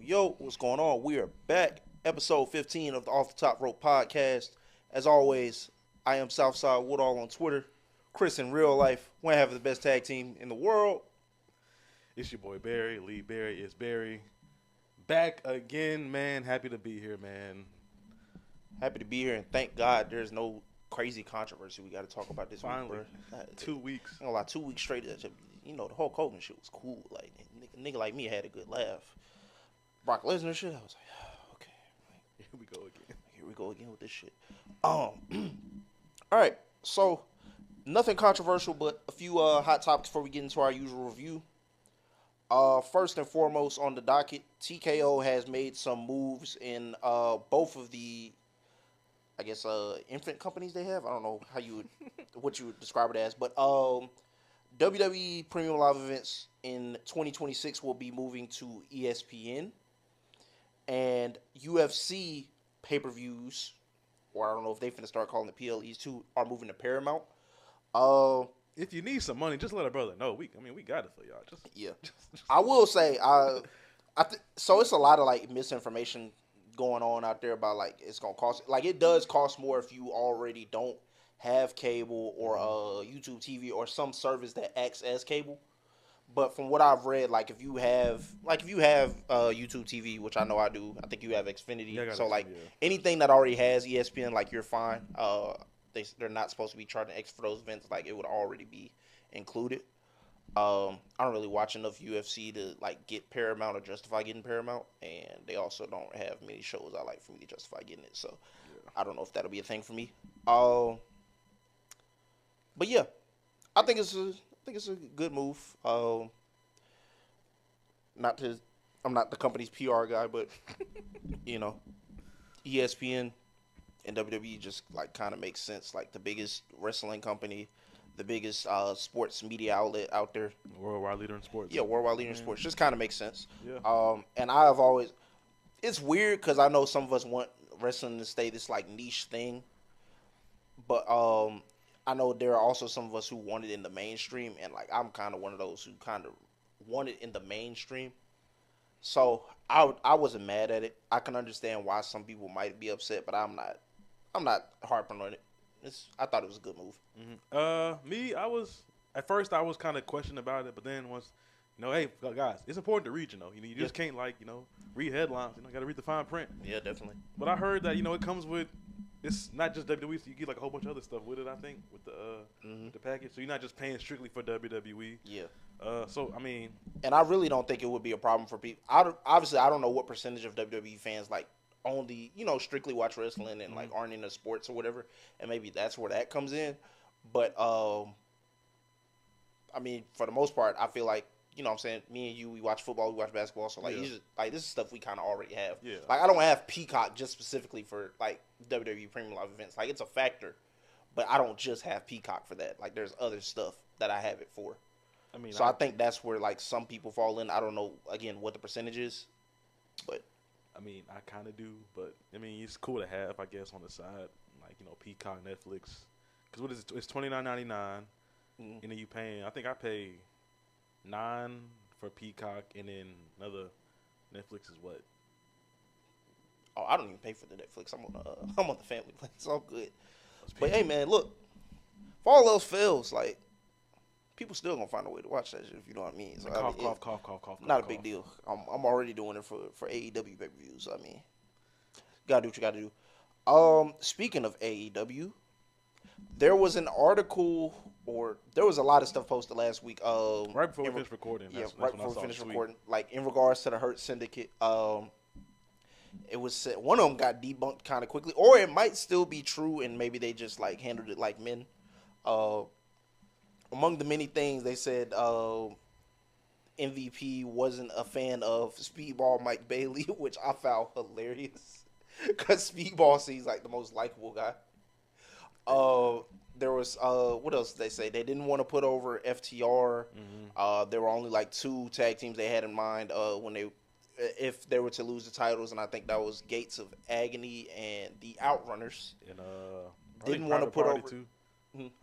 Yo, what's going on? We are back. Episode 15 of the Off the Top Rope podcast. As always, I am Southside Woodall on Twitter. Chris in real life. We're having the best tag team in the world. It's your boy Barry. Lee Barry is Barry. Back again, man. Happy to be here, man. Happy to be here, and thank God there's no crazy controversy we got to talk about this Finally, week, bro. 2 weeks. You know, like 2 weeks straight. You know, the Hulk Hogan shit was cool. Like, nigga like me had a good laugh. Brock Lesnar shit, I was like, okay. Here we go again. Here we go again with this shit. All right. So, nothing controversial, but a few hot topics before we get into our usual review. First and foremost on the docket, TKO has made some moves in both of the, I guess, infant companies they have. I don't know what you would describe it as, but WWE Premium Live Events in 2026 will be moving to ESPN, and UFC pay-per-views, or I don't know if they finna start calling the PLEs too, are moving to Paramount. If you need some money, just let a brother know. We got it for y'all. I will say, so it's a lot of like misinformation going on out there about like it's gonna cost. Like it does cost more if you already don't have cable or YouTube TV or some service that acts as cable. But from what I've read, like if you have YouTube TV, which I know I do, I think you have Xfinity. Yeah, so Xfinity, like yeah. anything that already has ESPN, like you're fine. They're not supposed to be charging extra for those events. Like it would already be included. I don't really watch enough UFC to like get Paramount or justify getting Paramount, and they also don't have many shows I like for me to justify getting it. So Yeah. I don't know if that'll be a thing for me. But yeah, I think it's a good move. I'm not the company's PR guy, but you know, ESPN and WWE just like kind of makes sense. Like the biggest wrestling company, the biggest sports media outlet out there. Worldwide leader in sports. Yeah, worldwide leader in sports. Just kind of makes sense. Yeah. And I've always, it's weird because I know some of us want wrestling to stay this like niche thing, but I know there are also some of us who want it in the mainstream, and like I'm kind of one of those who kind of want it in the mainstream. So I wasn't mad at it. I can understand why some people might be upset, but I'm not harping on it. I thought it was a good move. Mm-hmm. At first I was kind of questioning about it, but then once, hey guys, it's important to read. You just can't read headlines. You got to read the fine print. Yeah, definitely. But I heard that it comes with. It's not just WWE, so you get like a whole bunch of other stuff with it. I think with the package, so you're not just paying strictly for WWE. Yeah. So I mean, and I really don't think it would be a problem for people. Obviously, I don't know what percentage of WWE fans like only strictly watch wrestling and like aren't into sports or whatever, and maybe that's where that comes in. But I mean, for the most part, I feel like what I'm saying, me and you, we watch football, we watch basketball, so like this is stuff we kind of already have. Yeah. Like I don't have Peacock just specifically for like WWE Premium Live Events. Like it's a factor, but I don't just have Peacock for that. Like there's other stuff that I have it for. I mean, I think that's where like some people fall in. I don't know again what the percentage is, but I mean, I kind of do, but I mean, it's cool to have, I guess, on the side, like Peacock, Netflix, because what is it? It's $29.99, and then you paying. I think I pay $9 for Peacock, and then another Netflix is what? Oh, I don't even pay for the Netflix. I'm on the family plan. It's all good. But hey, man, look, if all else fails, like people still gonna find a way to watch that shit, if you know what I mean. So, cough. Not a big deal. I'm already doing it for AEW pay-per-views. So, I mean, you gotta do what you gotta do. Speaking of AEW, there was an article, or there was a lot of stuff posted last week. Right before we finished recording. Right before we finished recording. Like in regards to the Hurt Syndicate, it was said one of them got debunked kind of quickly, or it might still be true, and maybe they just like handled it like men. Among the many things they said, MVP wasn't a fan of Speedball Mike Bailey, which I found hilarious because Speedball seems like the most likable guy. There was what else did they say? They didn't want to put over FTR. There were only like 2 tag teams they had in mind if they were to lose the titles, and I think that was Gates of Agony and the Outrunners. And didn't want to put over. Too.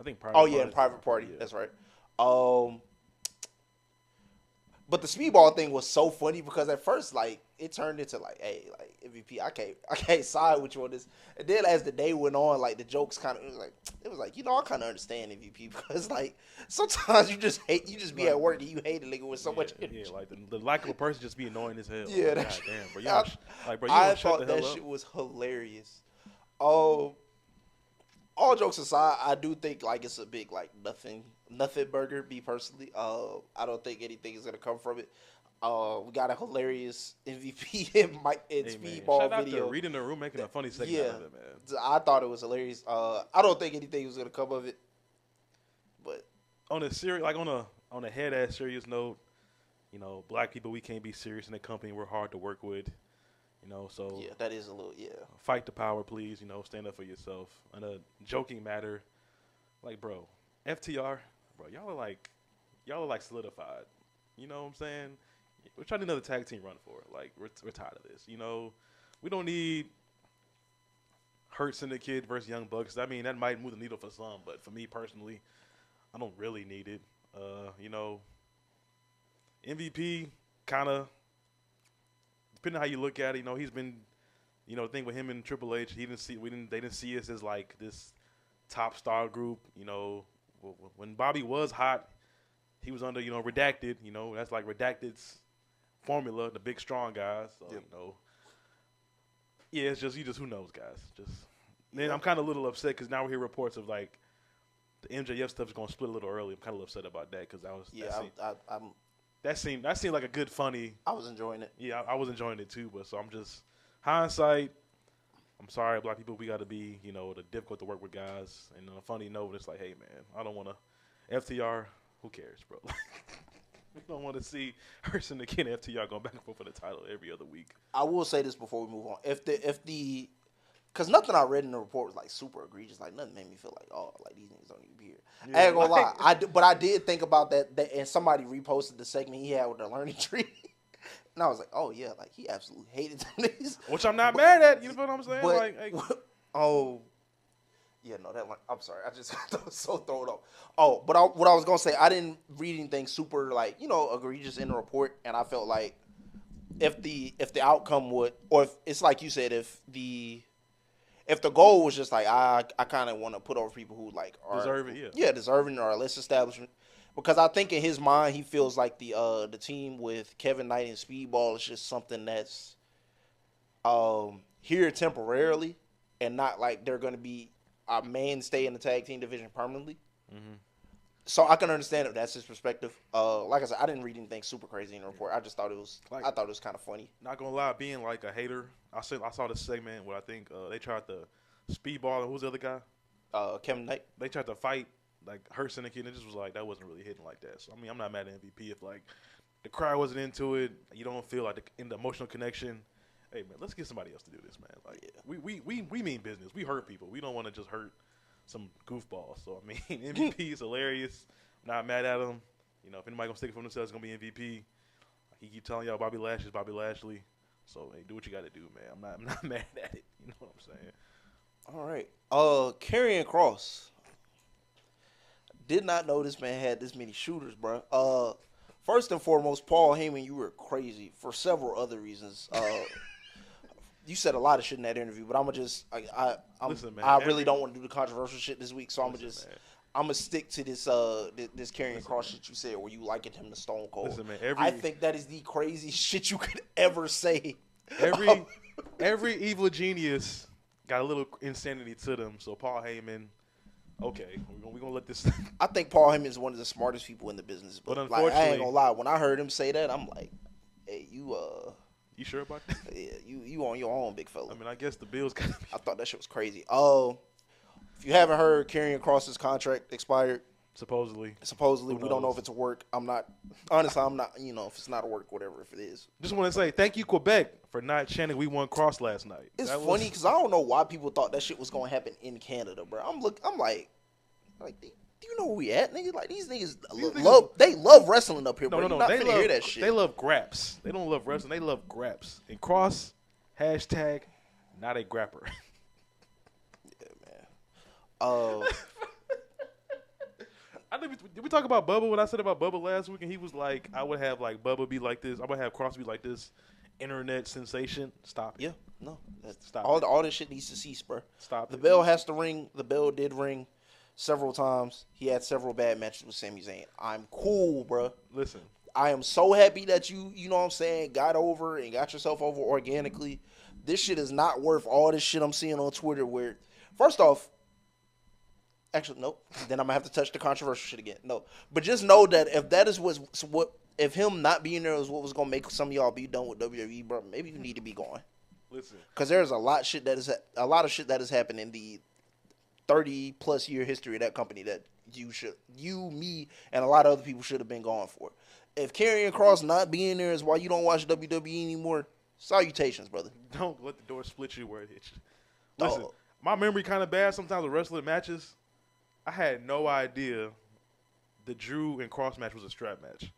I think Private Party. And Private Party. Yeah. That's right. But the speedball thing was so funny because at first, like, it turned into like, hey, like MVP, I can't side with you on this. And then as the day went on, like the jokes kind of it was like, I kind of understand MVP because like sometimes you just be at work and you hate a nigga with so much energy. Yeah, like the likable person just be annoying as hell. Yeah, like, God damn, bro. I thought that shit was hilarious. All jokes aside, I do think like it's a big like nothing burger. Me personally, I don't think anything is gonna come from it. We got a hilarious MVP and speedball shout out video. to Reading the Room making a funny segment out of it, man. I thought it was hilarious. I don't think anything was gonna come of it. But on a serious, like on a head ass serious note, black people, we can't be serious in a company we're hard to work with. So yeah, that is a little fight the power, please. Stand up for yourself. On a joking matter, like bro, FTR, bro, y'all are like solidified. You know what I'm saying? We're trying to do another tag team run for it. Like we're tired of this. We don't need Hurt Syndicate versus Young Bucks. I mean, that might move the needle for some, but for me personally, I don't really need it. MVP kind of. Depending on how you look at it, he's been, the thing with him and Triple H, they didn't see us as like this top star group. When Bobby was hot, he was under, Redacted. That's like Redacted's formula, the big strong guys. So, yeah, it's just who knows, guys. Then I'm kind of a little upset because now we hear reports of like the MJF stuff is going to split a little early. I'm kind of upset about that because that seemed like a good, funny. I was enjoying it. Yeah, I was enjoying it too. But so I'm just hindsight. I'm sorry, black people. We got to be, the difficult to work with guys. And on a funny note, it's like, hey man, I don't want to. FTR, who cares, bro? We don't want to see Hurt Syndicate and FTR going back and forth for the title every other week. I will say this before we move on. Because nothing I read in the report was like super egregious. Like nothing made me feel like, oh, like these niggas don't need to be here. Yeah, I ain't gonna lie. But I did think about that, and somebody reposted the segment he had with the learning tree. And I was like, oh yeah, like he absolutely hated them niggas. Which I'm not mad at. You know what I'm saying? But, like, hey. oh, yeah, no, that one. I'm sorry, I just got so thrown off. Oh, but what I was gonna say, I didn't read anything super like egregious in the report, and I felt like if the outcome would, or if it's like you said, if the goal was just like I kind of want to put over people who like are deserving or are less establishment, because I think in his mind he feels like the team with Kevin Knight and Speedball is just something that's here temporarily and not like they're going to be a mainstay in the tag team division permanently. Mm-hmm. So I can understand if that's his perspective. Like I said, I didn't read anything super crazy in the report. I just thought it was I thought it was kind of funny. Not gonna lie, being like a hater, I saw this segment where I think they tried to Speedball and who's the other guy? Kevin Knight. They tried to fight like Hurt Syndicate, and it just was like that wasn't really hitting like that. So I mean, I'm not mad at MVP if like the crowd wasn't into it, you don't feel like in the emotional connection. Hey man, let's get somebody else to do this, man. Like we mean business. We hurt people. We don't want to just hurt some goofballs. So I mean, MVP is hilarious. Not mad at him. If anybody gonna stick it for themselves, it's gonna be MVP. He keep telling y'all Bobby Lashley's Bobby Lashley. So hey, do what you got to do, man. I'm not mad at it. You know what I'm saying? All right. Karrion Kross. Did not know this man had this many shooters, bro. First and foremost, Paul Heyman, you were crazy for several other reasons. You said a lot of shit in that interview, but I'm gonna just Listen, man, I really don't want to do the controversial shit this week, so I'm gonna stick to this this Karrion Kross shit you said where you likened him to Stone Cold. Listen, man, I think that is the craziest shit you could ever say. Every evil genius got a little insanity to them. So Paul Heyman, okay, we're gonna let this. I think Paul Heyman is one of the smartest people in the business, but unfortunately, I ain't gonna lie. When I heard him say that, I'm like, hey, you sure about that? Yeah, you on your own, big fella. I mean, I guess the Bills. I thought that shit was crazy. If you haven't heard, Karrion Kross's contract expired. Supposedly, we don't know if it's a work. I'm not. If it's not a work, whatever. If it is, just want to say thank you, Quebec, for not chanting "We won Kross" last night. It's funny because I don't know why people thought that shit was gonna happen in Canada, bro. I'm like, do you know where we at, nigga? Like these niggas love wrestling up here, bro. No, they love hear that shit. They love graps. They don't love wrestling. They love graps. And Kross, hashtag, not a grapper. Yeah, man. Did we talk about Bubba? When I said about Bubba last week, and he was like, I would have like Bubba be like this. I would have Kross be like this internet sensation. Stop it. Yeah, no. Stop all this shit needs to cease, bro. Stop The it. bell has to ring. The bell did ring several times. He had several bad matches with Sami Zayn. I'm cool, bro. Listen. I am so happy that you know what I'm saying, got over and got yourself over organically. This shit is not worth all this shit I'm seeing on Twitter where, first off, actually, nope. Then I'm going to have to touch the controversial shit again. No. But just know that if that is if him not being there is what was going to make some of y'all be done with WWE, bro, maybe you need to be going. Listen. Because there's a lot of shit that has happened in the 30-plus year history of that company that you, me, and a lot of other people should have been going for. If Karrion Kross not being there is why you don't watch WWE anymore, salutations, brother. Don't let the door split you where it hits you. Listen, my memory kind of bad sometimes with wrestling matches. I had no idea the Drew and Kross match was a strap match.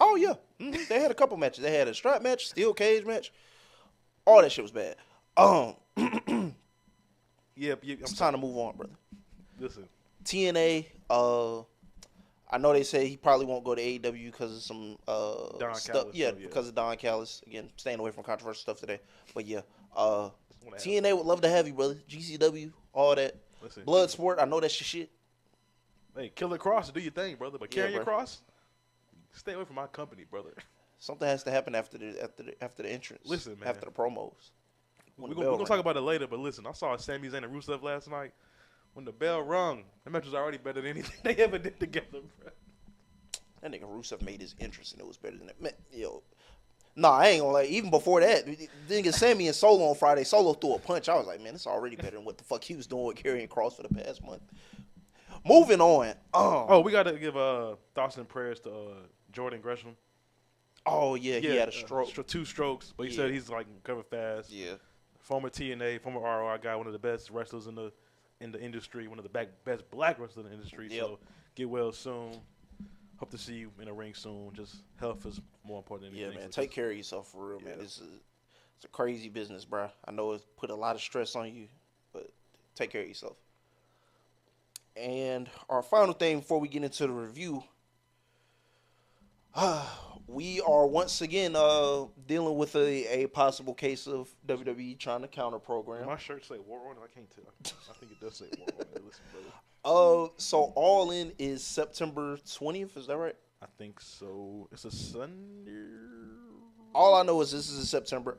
Oh, yeah. Mm-hmm. They had a couple matches. They had a strap match, steel cage match. All that shit was bad. Yeah, it's time to move on, brother. Listen. TNA, I know they say he probably won't go to AEW because of some Don stuff. Callis, Yeah, so, yeah, because of Don Callis. Again, staying away from controversial stuff today. But yeah, TNA would love to have you, brother. GCW, all that. Listen, Bloodsport, I know that's your shit. Hey, Killer Kross, do your thing, brother. But Yeah, Karrion Kross, stay away from my company, brother. Something has to happen after the entrance. Listen, man. After the promos. We're gonna talk about it later, but listen, I saw Sami Zayn and Rusev last night. When the bell rung, that match was already better than anything they ever did together, bro. That nigga Rusev made his entrance and it was better than that. Man, yo. Nah, I ain't gonna lie. Even before that, nigga Sammy and Solo on Friday, Solo threw a punch. I was like, man, it's already better than what the fuck he was doing with Karrion Kross for the past month. Moving on. We gotta give thoughts and prayers to Jordan Gresham. Oh yeah, he had a stroke. 2 strokes, but he said he's like recovered fast. Yeah. Former TNA, former ROI guy, one of the best wrestlers in the industry, one of the best black wrestlers in the industry. Yep. So get well soon. Hope to see you in a ring soon. Just health is more important than anything. Yeah, man. Take care of yourself for real, man. It's a crazy business, bro. I know it's put a lot of stress on you, but take care of yourself. And our final thing before we get into the review, we are once again dealing with a possible case of WWE trying to counter program. My shirt say War on it? I can't tell. I think it does say War on it. Listen, brother. So All In is September 20th, is that right? I think so. It's a Sunday. All I know is this is in September.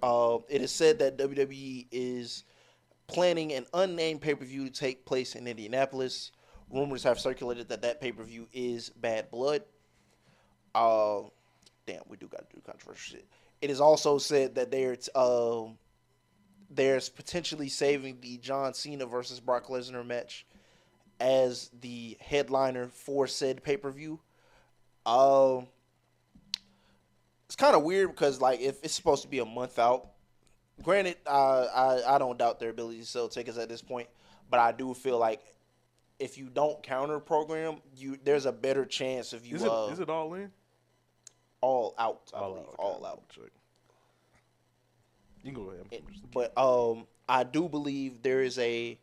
It is said that WWE is planning an unnamed pay-per-view to take place in Indianapolis. Rumors have circulated that pay-per-view is Bad Blood. Damn, we do got to do controversial shit. It is also said that there's potentially saving the John Cena versus Brock Lesnar match as the headliner for said pay-per-view. It's kind of weird because, like, if it's supposed to be a month out, granted, I don't doubt their ability to sell tickets at this point, but I do feel like if you don't counter program, there's a better chance if you Is it All In? All Out, I believe. Okay. All Out. Check. You can go ahead. But I do believe there's a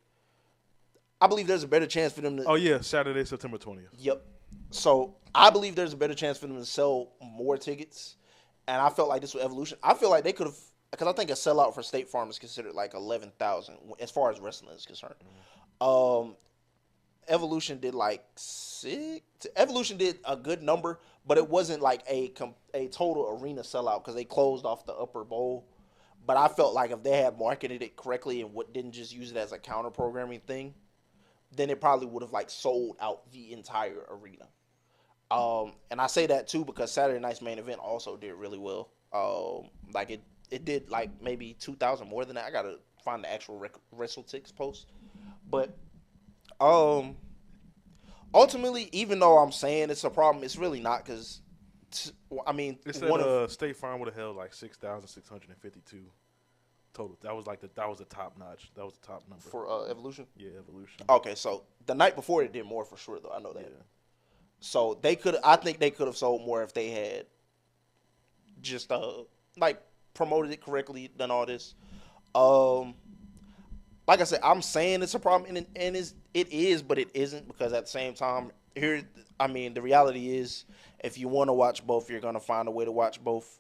better chance for them to. Oh yeah, Saturday, September 20th. Yep. So I believe there's a better chance for them to sell more tickets, and I felt like this was Evolution. I feel like they could have, because I think a sellout for State Farm is considered like 11,000 as far as wrestling is concerned. Mm-hmm. Evolution did like 6. Evolution did a good number, but it wasn't like a total arena sellout because they closed off the upper bowl. But I felt like if they had marketed it correctly and didn't just use it as a counter programming thing, then it probably would have like sold out the entire arena. And I say that too because Saturday night's main event also did really well. Like it did like maybe 2,000 more than that. I gotta find the actual WrestleTix post, but ultimately, even though I'm saying it's a problem, it's really not because, I mean, it said State Farm would have held like 6,652 total. That was the top notch. That was the top number for Evolution. Yeah, Evolution. Okay, so the night before it did more for sure, though. I know that. Yeah. So I think they could have sold more if they had just like promoted it correctly, done all this. Like I said, I'm saying it's a problem, and it is, but it isn't, because at the same time, the reality is, if you want to watch both, you're gonna find a way to watch both.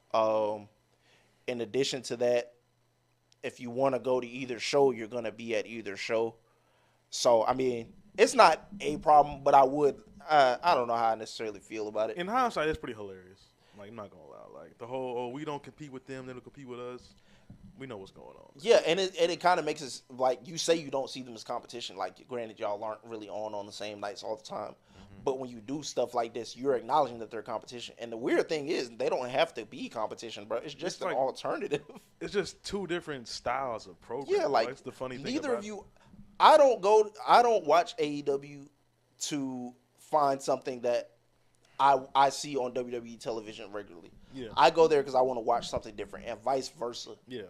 In addition to that, if you want to go to either show, you're gonna be at either show. So it's not a problem, but I don't know how I necessarily feel about it. In hindsight, it's pretty hilarious. Like, I'm not gonna lie. Like the whole, we don't compete with them, they don't compete with us. We know what's going on. Yeah, and it kind of makes us, like, you say you don't see them as competition. Like, granted, y'all aren't really on the same nights all the time. But when you do stuff like this, you're acknowledging that they're competition. And the weird thing is, they don't have to be competition, bro. It's just an alternative. It's just two different styles of programming. Yeah, like, that's the funny thing. Neither of you. I don't watch AEW to find something that I see on WWE television regularly. Yeah. I go there because I want to watch something different, and vice versa. Yeah.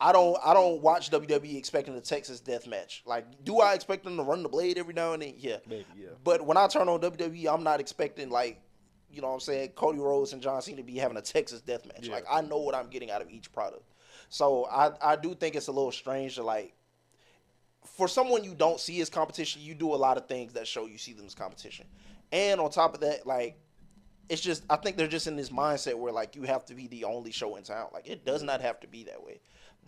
I don't watch WWE expecting a Texas death match. Like, do I expect them to run the blade every now and then? Yeah. Maybe, yeah. But when I turn on WWE, I'm not expecting, like, you know what I'm saying, Cody Rhodes and John Cena to be having a Texas death match. Yeah. Like, I know what I'm getting out of each product. So I do think it's a little strange to, like, for someone you don't see as competition, you do a lot of things that show you see them as competition. And on top of that, like, it's just, I think they're just in this mindset where, like, you have to be the only show in town. Like, it does not have to be that way.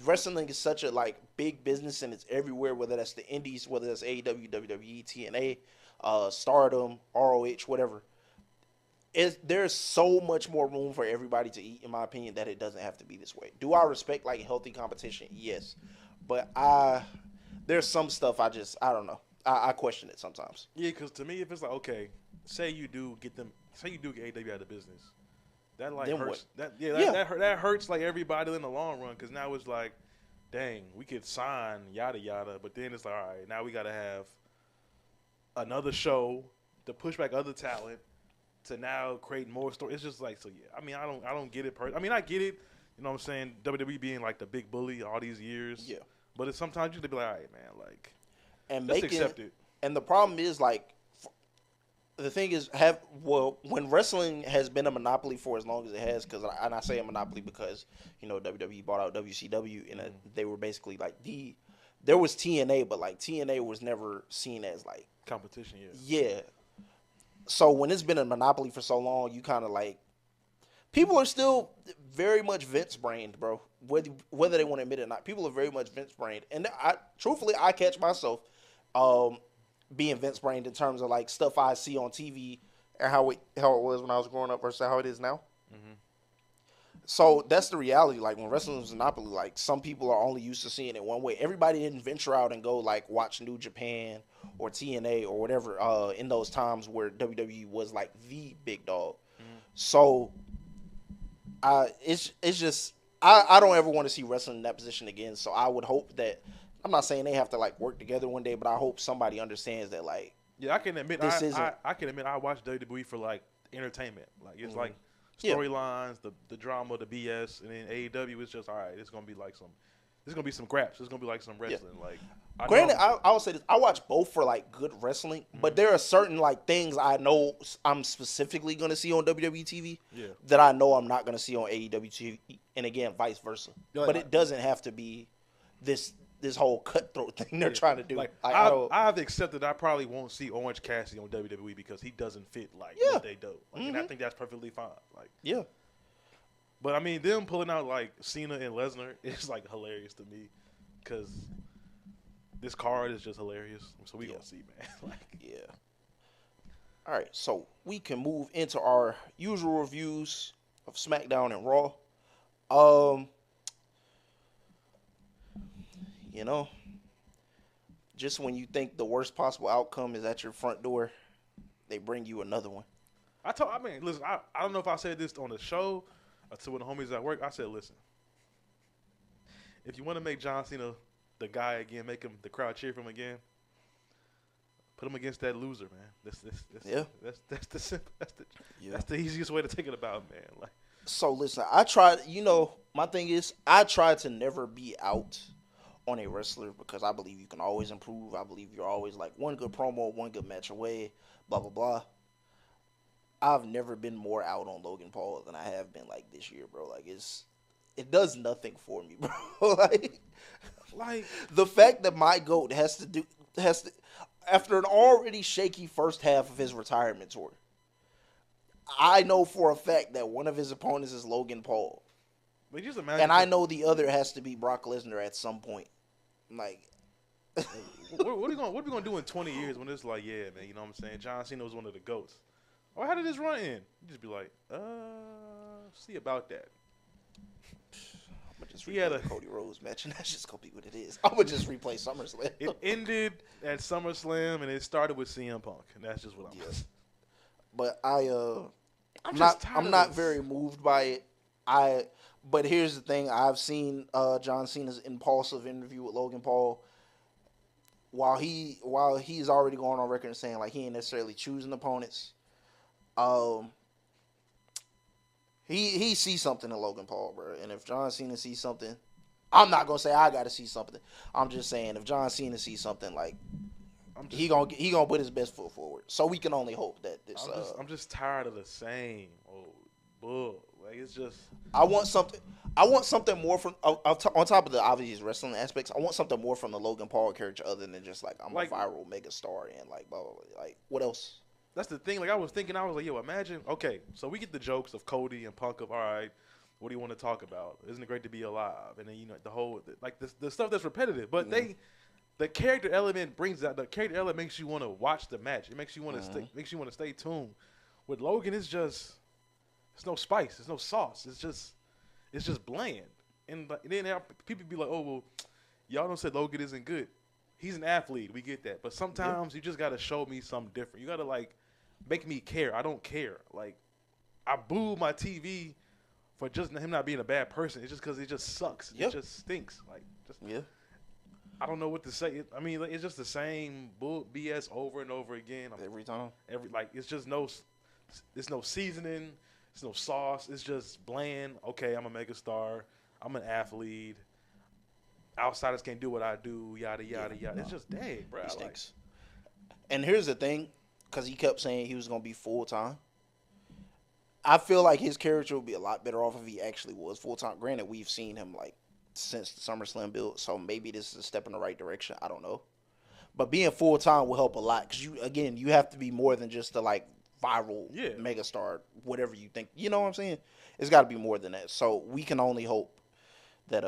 Wrestling is such a, like, big business, and it's everywhere, whether that's the indies, whether that's AEW, WWE, TNA, Stardom, ROH, whatever. There's so much more room for everybody to eat, in my opinion, that it doesn't have to be this way. Do I respect, like, healthy competition? Yes. But there's some stuff I don't know. I question it sometimes. Yeah, because to me, if it's like, okay, say you do get AEW out of business, that like then hurts. What? That hurts like everybody in the long run, because now it's like, dang, we could sign yada yada, but then it's like, all right, now we got to have another show to push back other talent to now create more story. It's just like, so yeah. I mean, I don't get it. I mean, I get it. You know what I'm saying? WWE being like the big bully all these years. Yeah. But it's sometimes you have to be like, all right, man, like, and let's accept it. And the problem is, like, the thing is, when wrestling has been a monopoly for as long as it has, and I say a monopoly because, you know, WWE bought out WCW, and they were basically like there was TNA, but like TNA was never seen as like competition. Yeah. So when it's been a monopoly for so long, you kind of like, people are still very much Vince brained, bro. Whether they want to admit it or not, people are very much Vince brained, and truthfully, I catch myself being Vince brained in terms of like stuff I see on TV and how it was when I was growing up versus how it is now. Mm-hmm. So that's the reality. Like, when wrestling was a monopoly, like, some people are only used to seeing it one way. Everybody didn't venture out and go like watch New Japan or TNA or whatever in those times where WWE was like the big dog. Mm-hmm. So it's just I don't ever want to see wrestling in that position again. So I would hope that, I'm not saying they have to like work together one day, but I hope somebody understands that, like, yeah, I can admit I watch WWE for like entertainment. Like, it's like storylines, the drama, the BS, and then AEW is just, all right, it's gonna be like there's gonna be some graps. There's gonna be like some wrestling. Yeah. Like, granted, I will say this: I watch both for like good wrestling, but there are certain like things I know I'm specifically gonna see on WWE TV that I know I'm not gonna see on AEW TV, and again, vice versa. Yeah, but it doesn't have to be this whole cutthroat thing they're trying to do. Like, I have accepted I probably won't see Orange Cassidy on WWE because he doesn't fit like what they do. Like, and I think that's perfectly fine. Like, yeah. But I mean, them pulling out like Cena and Lesnar is like hilarious to me, because this card is just hilarious. So we gonna see, man. Like, yeah. All right, so we can move into our usual reviews of SmackDown and Raw. You know, just when you think the worst possible outcome is at your front door, they bring you another one. Listen, I don't know if I said this on the show or to when the homies at work. I said, listen, if you want to make John Cena the guy again, make him the crowd cheer for him again, put him against that loser, man. That's the easiest way to take it about, man. Like, so listen, I tried. You know, my thing is, I try to never be out on a wrestler, because I believe you can always improve. I believe you're always like one good promo, one good match away, blah, blah, blah. I've never been more out on Logan Paul than I have been like this year, bro. Like, it does nothing for me, bro. like the fact that my GOAT has to, after an already shaky first half of his retirement tour, I know for a fact that one of his opponents is Logan Paul. But just imagine. And I know the other has to be Brock Lesnar at some point. Like, what are we gonna do in 20 years when it's like, yeah, man, you know what I'm saying? John Cena was one of the GOATs. Oh, how did this run in? You just be like, see about that. I'm gonna just replay the Cody Rhodes match, and that's just gonna be what it is. I'm gonna just replay SummerSlam. It ended at SummerSlam, and it started with CM Punk, and that's just what I'm. Yes. But I'm not very moved by it. But here's the thing: I've seen John Cena's impulsive interview with Logan Paul. While he's already going on record and saying like he ain't necessarily choosing opponents, he sees something in Logan Paul, bro. And if John Cena sees something, I'm not gonna say I gotta see something. I'm just saying if John Cena sees something, like he gonna put his best foot forward. So we can only hope that this. I'm just tired of the same old bull. Like it's just. I want something more from on top of the obvious wrestling aspects. I want something more from the Logan Paul character other than just like I'm a viral megastar and like blah, blah, blah. Like what else? That's the thing. Like I was like, yo, imagine. Okay, so we get the jokes of Cody and Punk of all right. What do you want to talk about? Isn't it great to be alive? And then the whole like the stuff that's repetitive, but the character element brings out the character element makes you want to watch the match. It makes you want to stay tuned. With Logan, it's just there's no spice, there's no sauce. It's just bland. And then people be like, oh well, y'all don't say Logan isn't good. He's an athlete, we get that. But sometimes you just gotta show me something different. You gotta like make me care. I don't care. Like I boo my TV for just him not being a bad person. It's just because it just sucks. It just stinks. Like I don't know what to say. I mean, like, it's just the same BS over and over again. Every time. It's just it's no seasoning. It's no sauce. It's just bland. Okay, I'm a megastar. I'm an athlete. Outsiders can't do what I do. Yada yada yada. It's just dang, bro. He stinks. And here's the thing, because he kept saying he was gonna be full time. I feel like his character would be a lot better off if he actually was full time. Granted, we've seen him like since the SummerSlam build, so maybe this is a step in the right direction. I don't know, but being full time will help a lot because you have to be more than just the like viral megastar, whatever you think. You know what I'm saying? It's got to be more than that. So we can only hope that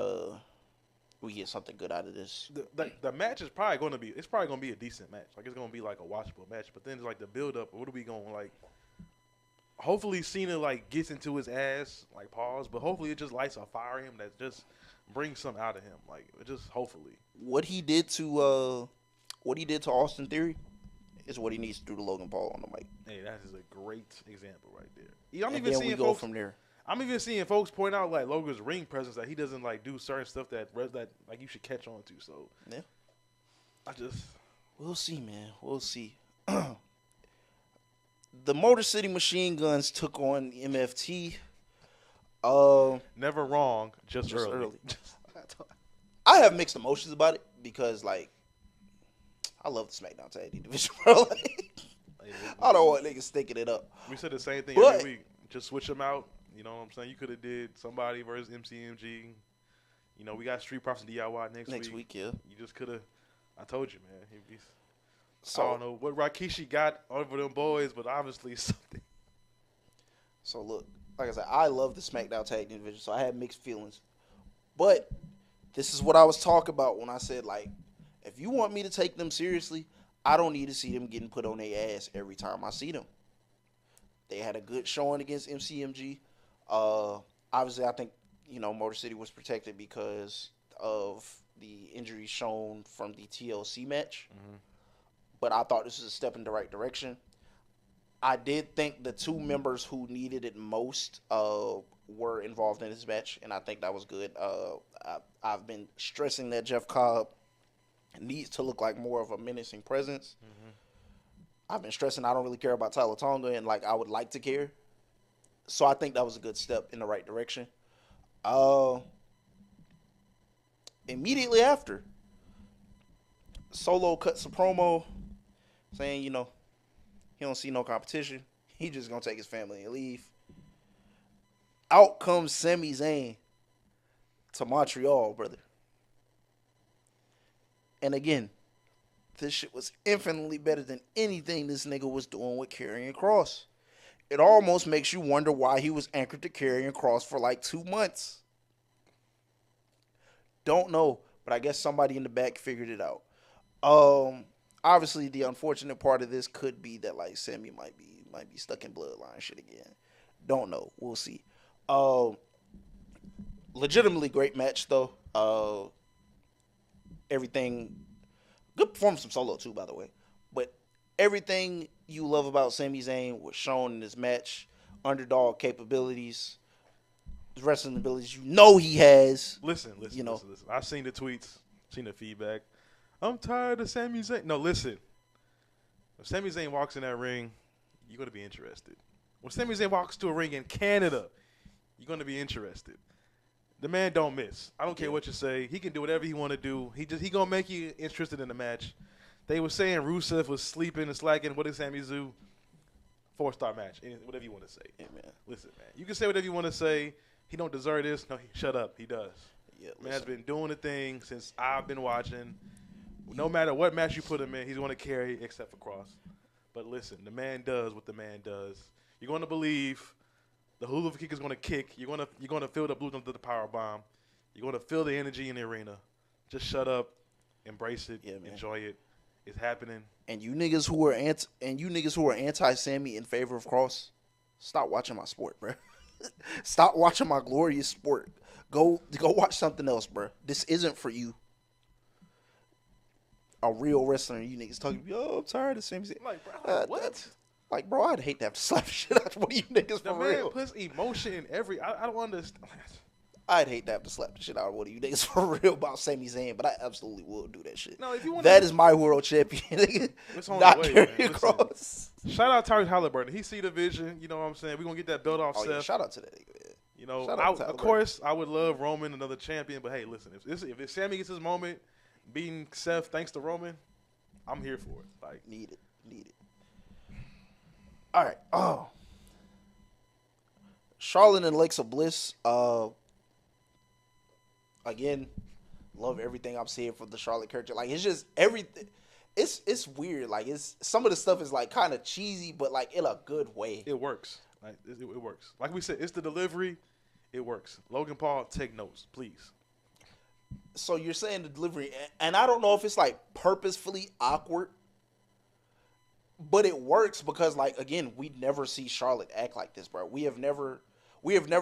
we get something good out of this. The match is probably going to be a decent match. Like it's going to be like a watchable match. But then it's like the build up. What are we going like? Hopefully Cena like gets into his ass, like pause. But hopefully it just lights a fire in him that just brings something out of him. Like just hopefully. What he did to Austin Theory is what he needs to do to Logan Paul on the mic. Hey, that is a great example right there. I'm even seeing we go from there. I'm even seeing folks point out like Logan's ring presence that he doesn't like do certain stuff that like you should catch on to. So we'll see, man. We'll see. The Motor City Machine Guns took on MFT. Never wrong, just early. I have mixed emotions about it because like I love the SmackDown Tag Team division, bro. I don't want niggas sticking it up. We said the same thing every week. Just switch them out. You know what I'm saying? You could have did somebody versus MCMG. You know, we got Street Profits and DIY next week. Yeah. You just could have. I told you, man. I don't know what Rikishi got over them boys, but obviously something. So look, like I said, I love the SmackDown Tag Team division, so I had mixed feelings. But this is what I was talking about when I said, like, if you want me to take them seriously, I don't need to see them getting put on their ass every time I see them. They had a good showing against MCMG. Obviously, I think, Motor City was protected because of the injuries shown from the TLC match. Mm-hmm. But I thought this was a step in the right direction. I did think the two members who needed it most were involved in this match, and I think that was good. I've been stressing that Jeff Cobb needs to look like more of a menacing presence. Mm-hmm. I've been stressing I don't really care about Tyler Tonga, and like I would like to care. So I think that was a good step in the right direction. Immediately after, Solo cuts a promo saying, he don't see no competition. He just gonna take his family and leave. Out comes Sami Zayn to Montreal, brother. And again, this shit was infinitely better than anything this nigga was doing with Karrion Kross. It almost makes you wonder why he was anchored to Karrion Kross for like 2 months. Don't know, but I guess somebody in the back figured it out. Obviously, the unfortunate part of this could be that like Sami might be stuck in bloodline shit again. Don't know. We'll see. Legitimately great match though. Everything, good performance from Solo too, by the way. But everything you love about Sami Zayn was shown in this match. Underdog capabilities, wrestling abilities. You know he has. Listen. I've seen the tweets, seen the feedback. I'm tired of Sami Zayn. No, listen. When Sami Zayn walks in that ring, you're going to be interested. When Sami Zayn walks to a ring in Canada, you're going to be interested. The man don't miss. I don't care what you say. He can do whatever he want to do. He going to make you interested in the match. They were saying Rusev was sleeping and slacking. What did Sami do? 4-star match. Whatever you want to say. Yeah, man. Listen, man. You can say whatever you want to say. He don't deserve this. No, shut up. He does. Yeah, man's been doing the thing since I've been watching. No matter what match you put him in, he's going to carry except for Kross. But listen, the man does what the man does. You're going to believe the hula kick is going to kick. You're going to feel the blue under the power bomb. You're going to feel the energy in the arena. Just shut up, embrace it, enjoy it. It's happening. And you niggas who are anti-Sami in favor of Kross, stop watching my sport, bro. Stop watching my glorious sport. Go watch something else, bro. This isn't for you. A real wrestler, you niggas talking to me, oh, I'm tired of Sami Zayn. Like, bro, what? Like, bro, I'd hate to have to slap shit out of one of you niggas for real. The man puts emotion in every. I don't understand. I'd hate to have to slap the shit out of one of you niggas for real about Sami Zayn, but I absolutely will do that shit. No, if you want that is my world champion, nigga. Not Karrion Kross. Shout out Tyrese Halliburton. He see the vision. You know what I'm saying? We're going to get that belt off Seth. Yeah, shout out to that nigga, man. You know, of course, I would love Roman, another champion, but hey, listen, if Sami gets his moment beating Seth thanks to Roman, I'm here for it. Like, need it. All right. Oh. Charlotte and Alexa Bliss. Again, love everything I'm seeing from the Charlotte character. Like, it's just everything. It's weird. Like, it's some of the stuff is like kind of cheesy, but like in a good way. It works. Like it works. Like we said, it's the delivery. It works. Logan Paul, take notes, please. So you're saying the delivery, and I don't know if it's like purposefully awkward, but it works because, like, again, we never see Charlotte act like this, bro. We have never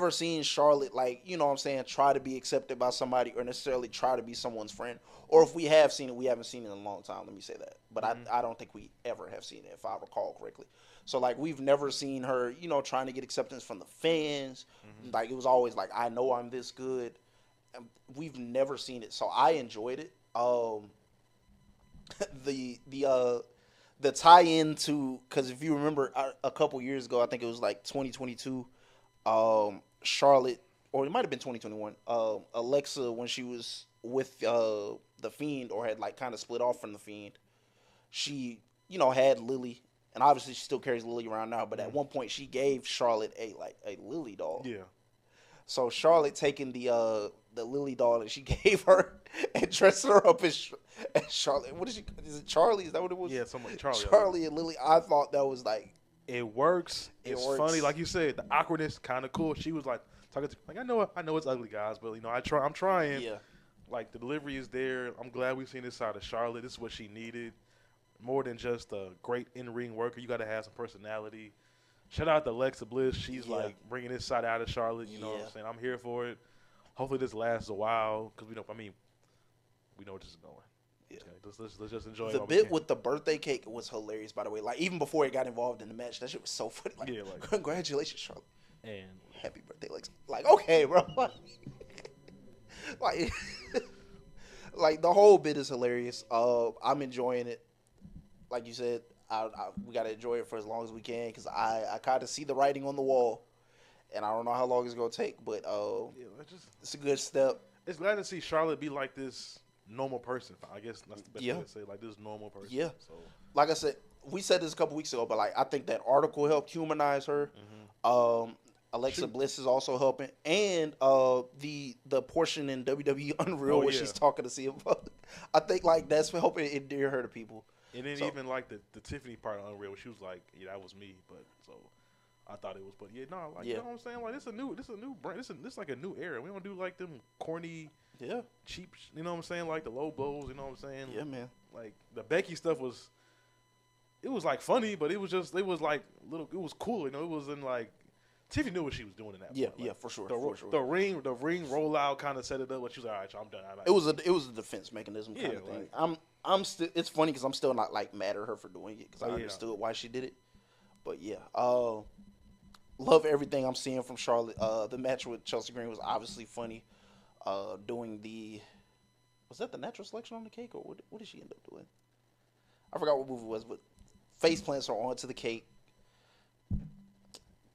seen Charlotte, like, you know what I'm saying, try to be accepted by somebody or necessarily try to be someone's friend. Or if we have seen it, we haven't seen it in a long time. Let me say that. But I don't think we ever have seen it, if I recall correctly. So, like, we've never seen her, you know, trying to get acceptance from the fans. Like, it was always like, I know I'm this good. And we've never seen it. So I enjoyed it. The tie-in to, because if you remember a couple years ago, I think it was like 2022, Charlotte, or it might have been 2021, Alexa, when she was with the Fiend, or had like kind of split off from the Fiend, she, you know, had Lily, and obviously she still carries Lily around now, but at one point she gave Charlotte a Lily doll. Yeah. So Charlotte taking the Lily doll that she gave her and dressing her up as Charlotte. What is it Charlie? Is that what it was? Yeah, somebody Charlie. Charlie and Lily. I thought that was like, it works. It's funny, like you said. The awkwardness kind of cool. She was like talking to, like, I know it's ugly, guys, but you know I'm trying. Yeah. Like, the delivery is there. I'm glad we've seen this side of Charlotte. This is what she needed. More than just a great in-ring worker, you got to have some personality. Shout out to Alexa Bliss. She's like bringing this side out of Charlotte. You know what I'm saying? I'm here for it. Hopefully this lasts a while because we know where this is going. Yeah. Okay, let's just enjoy the bit with the birthday cake was hilarious, by the way. Like, even before it got involved in the match, that shit was so funny. Like, congratulations, Charlotte. And happy birthday, Alexa. Like, okay, bro. like the whole bit is hilarious. I'm enjoying it. Like you said, we gotta enjoy it for as long as we can because I kind of see the writing on the wall, and I don't know how long it's gonna take, but it's a good step. It's glad to see Charlotte be like this normal person. I guess that's the best way to say, like, this normal person. Yeah. So, like I said, we said this a couple weeks ago, but like I think that article helped humanize her. Alexa Bliss is also helping, and the portion in WWE Unreal where she's talking to CM Punk. I think like that's helping endear her to people. And then even like the Tiffany part of Unreal, she was like, "Yeah, that was me," but so I thought it was, but you know what I'm saying? Like this a new brand. This like a new era. We don't do like them corny, cheap. You know what I'm saying? Like the low blows. You know what I'm saying? Yeah, man. Like the Becky stuff was, it was like funny, but it was like little. It was cool. You know, it wasn't like. Tiffany knew what she was doing in that. Yeah, point. Like, yeah, for sure. The ring rollout kind of set it up. But she was like, all right, so I'm done. It was a defense mechanism kind of thing. Like, I'm still. It's funny because I'm still not like mad at her for doing it because I understood why she did it. But yeah, love everything I'm seeing from Charlotte. The match with Chelsea Green was obviously funny. Doing was that the natural selection on the cake or what did she end up doing? I forgot what movie it was, but face plants are onto the cake.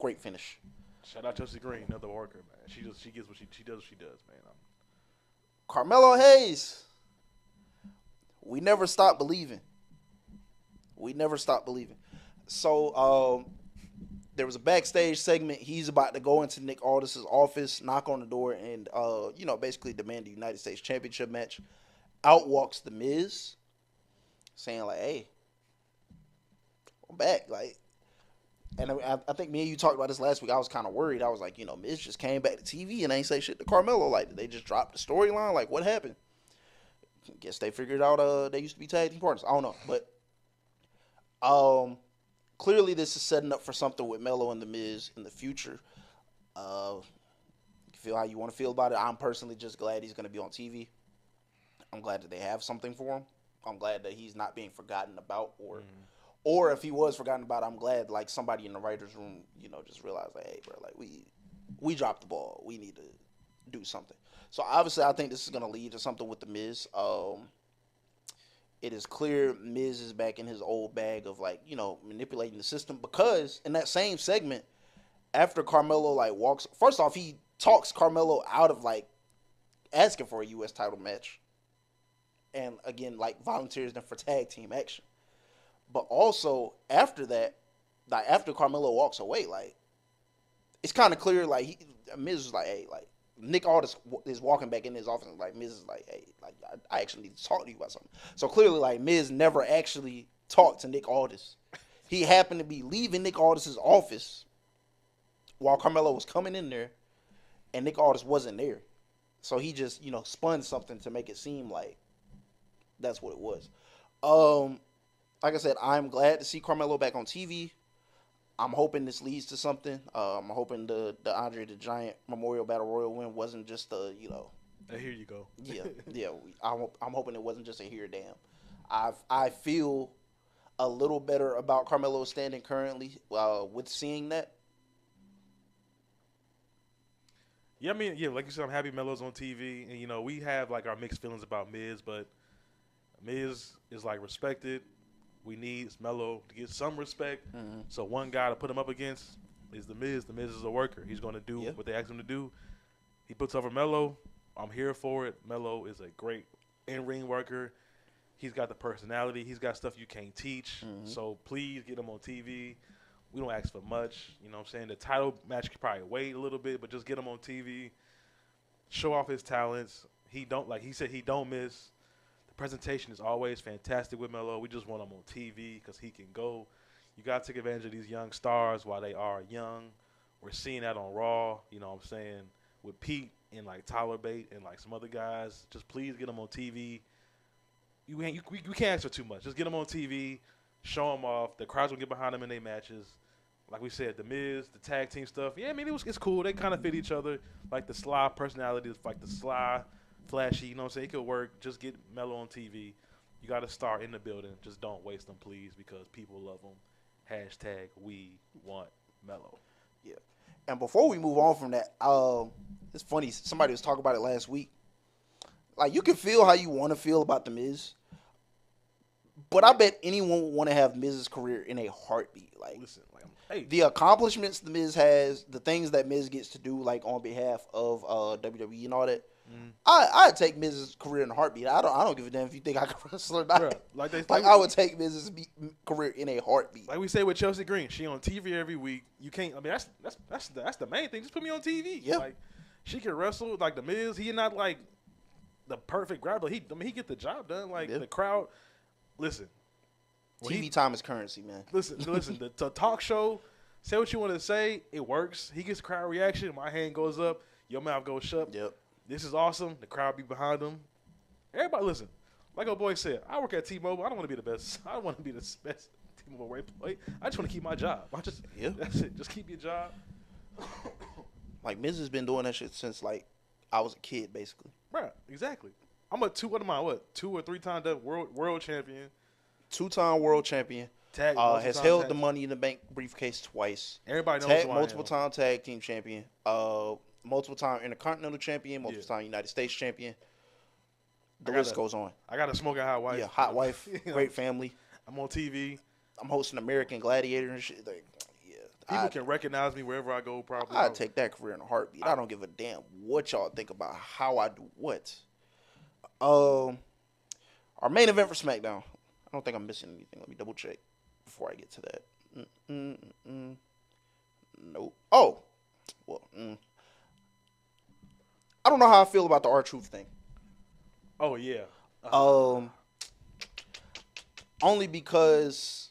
Great finish. Shout out Chelsea Green, another worker, man. She gets what she does what she does, man. Carmelo Hayes. We never stop believing. So there was a backstage segment. He's about to go into Nick Aldis's office, knock on the door, and basically demand a United States Championship match. Out walks The Miz, saying like, "Hey, I'm back." Like. And I think me and you talked about this last week. I was kind of worried. I was like, Miz just came back to TV and ain't say shit to Carmelo. Like, did they just drop the storyline? Like, what happened? Guess they figured out they used to be tag team partners. I don't know. But clearly this is setting up for something with Melo and The Miz in the future. You feel how you want to feel about it. I'm personally just glad he's going to be on TV. I'm glad that they have something for him. I'm glad that he's not being forgotten about or if he was forgotten about, I'm glad like somebody in the writers' room, just realized like, hey, bro, like we dropped the ball. We need to do something. So obviously, I think this is gonna lead to something with The Miz. It is clear Miz is back in his old bag of like manipulating the system because in that same segment, after Carmelo like walks, first off he talks Carmelo out of like asking for a U.S. title match, and again like volunteers them for tag team action. But also after that, like after Carmelo walks away, like it's kind of clear. Like Miz is like, hey, like Nick Aldis is walking back in his office, and like Miz is like, hey, like I actually need to talk to you about something. So clearly, like Miz never actually talked to Nick Aldis. He happened to be leaving Nick Aldis's office while Carmelo was coming in there, and Nick Aldis wasn't there. So he just spun something to make it seem like that's what it was. Like I said, I'm glad to see Carmelo back on TV. I'm hoping this leads to something. I'm hoping the Andre the Giant Memorial Battle Royal win wasn't just a, Here you go. Yeah. I'm hoping it wasn't just a here damn. I feel a little better about Carmelo's standing currently with seeing that. Yeah, I mean, like you said, I'm happy Melo's on TV, and we have like our mixed feelings about Miz, but Miz is like respected. We need Melo to get some respect. Mm-hmm. So one guy to put him up against is The Miz. The Miz is a worker. He's going to do what they ask him to do. He puts over Melo. I'm here for it. Melo is a great in-ring worker. He's got the personality. He's got stuff you can't teach. Mm-hmm. So please get him on TV. We don't ask for much. You know what I'm saying? The title match could probably wait a little bit, but just get him on TV. Show off his talents. He said he don't miss. Presentation is always fantastic with Melo. We just want him on TV because he can go. You got to take advantage of these young stars while they are young. We're seeing that on Raw, you know what I'm saying, with Pete and like Tyler Bate and like some other guys. Just please get them on TV. You can't ask for too much. Just get them on TV, show them off. The crowds will get behind them in their matches. Like we said, The Miz, the tag team stuff. Yeah, I mean, it's cool. They kind of fit each other. Like the sly personalities, like the sly flashy, you know what I'm saying? It could work. Just get Melo on TV. You got to start in the building. Just don't waste them, please, because people love them. # we want Melo. Yeah. And before we move on from that, it's funny. Somebody was talking about it last week. Like, you can feel how you want to feel about The Miz, but I bet anyone would want to have Miz's career in a heartbeat. Like, listen, hey, the accomplishments The Miz has, the things that Miz gets to do, like on behalf of WWE and all that. I'd take Miz's career in a heartbeat. I don't give a damn if you think I can wrestle or not. Bruh, like I would take Miz's career in a heartbeat. Like we say with Chelsea Green, she on TV every week. You can't. I mean, that's the main thing. Just put me on TV. Yeah. Like she can wrestle. Like the Miz, he not like the perfect grappler. He get the job done. Like the crowd. Listen. TV time is currency, man. Listen. The talk show. Say what you want to say. It works. He gets crowd reaction. My hand goes up. Your mouth goes shut. Yep. This is awesome. The crowd be behind him. Everybody listen. Like old boy said, I work at T-Mobile. I don't want to be the best. I don't want to be the best T-Mobile rate play. I just want to keep my job. That's it. Just keep your job. Like Miz has been doing that shit since like I was a kid, basically. Right. Exactly. I'm a 2 or 3 time world champion. 2-time world champion. Has held the Money in the Bank briefcase twice. Everybody knows who I am. Multiple time tag team champion. Multiple time Intercontinental champion. Multiple time United States champion. The list goes on. I got a smoking hot wife. Yeah, hot wife. Great family. I'm on TV. I'm hosting American Gladiator and shit. Like, yeah, people can recognize me wherever I go. Probably. I'd take that career in a heartbeat. I don't give a damn what y'all think about how I do what. Our main event for SmackDown. I don't think I'm missing anything. Let me double check before I get to that. Nope. Oh, well. I don't know how I feel about the R-Truth thing. Oh yeah. Only because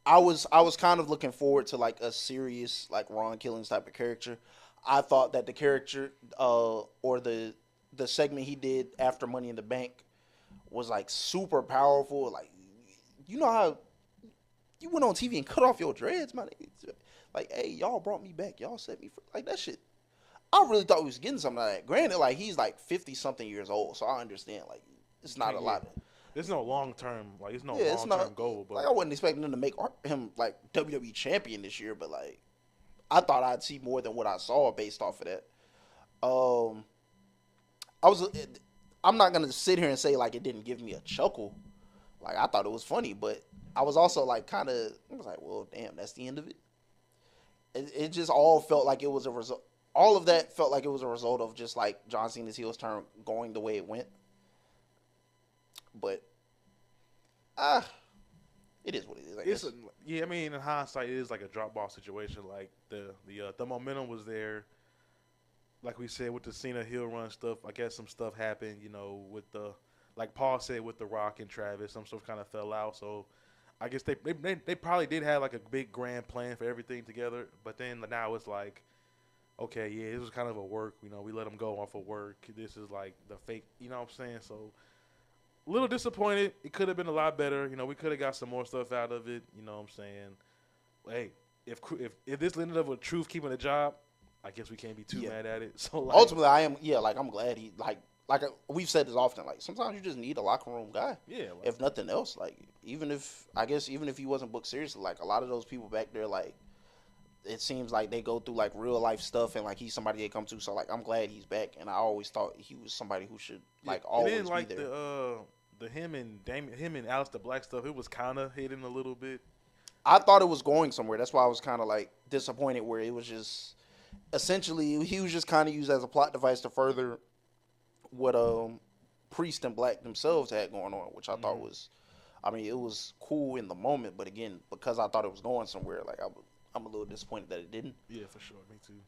I was kind of looking forward to like a serious like Ron Killings type of character. I thought that the character or the segment he did after Money in the Bank was like super powerful. Like, you know how you went on TV and cut off your dreads, man. Like, hey, y'all brought me back. Y'all set me free. Like that shit. I really thought we was getting something like that. Granted, like he's like 50-something years old, so I understand. Like, it's not a lot. There's no long term. Like, it's no long term goal. But like, I wasn't expecting them to make him like WWE champion this year, but like, I thought I'd see more than what I saw based off of that. I'm not gonna sit here and say like it didn't give me a chuckle. Like, I thought it was funny, but I was also like I was like, well, damn, that's the end of it. It just all felt like it was a result. All of that felt like it was a result of just like John Cena's heel's turn going the way it went. But it is what it is. I guess. I mean, in hindsight, it is like a drop ball situation. Like the momentum was there. Like we said with the Cena heel run stuff, I guess some stuff happened. You know, with like Paul said with The Rock and Travis, some stuff kind of fell out. So I guess they probably did have like a big grand plan for everything together. But then now it's like, okay, yeah, this was kind of a work. You know, we let them go off of work. This is like the fake. You know what I'm saying? So a little disappointed. It could have been a lot better. You know, we could have got some more stuff out of it. You know what I'm saying? Hey, if this ended up with Truth keeping the job, I guess we can't be too mad at it. So like, ultimately, I'm glad he like we've said this often. Like, sometimes you just need a locker room guy. Yeah. Like, if nothing else, like even if he wasn't booked seriously, like a lot of those people back there, like it seems like they go through like real life stuff, and like he's somebody they come to. So like I'm glad he's back, and I always thought he was somebody who should like always and then, like, be there. The him and Aleister Black stuff, it was kind of hidden a little bit. I thought it was going somewhere. That's why I was kind of like disappointed where it was just essentially he was just kind of used as a plot device to further what Priest and Black themselves had going on, which I thought was, I mean, it was cool in the moment, but again, because I thought it was going somewhere, like I'm a little disappointed that it didn't. Yeah, for sure. Me too.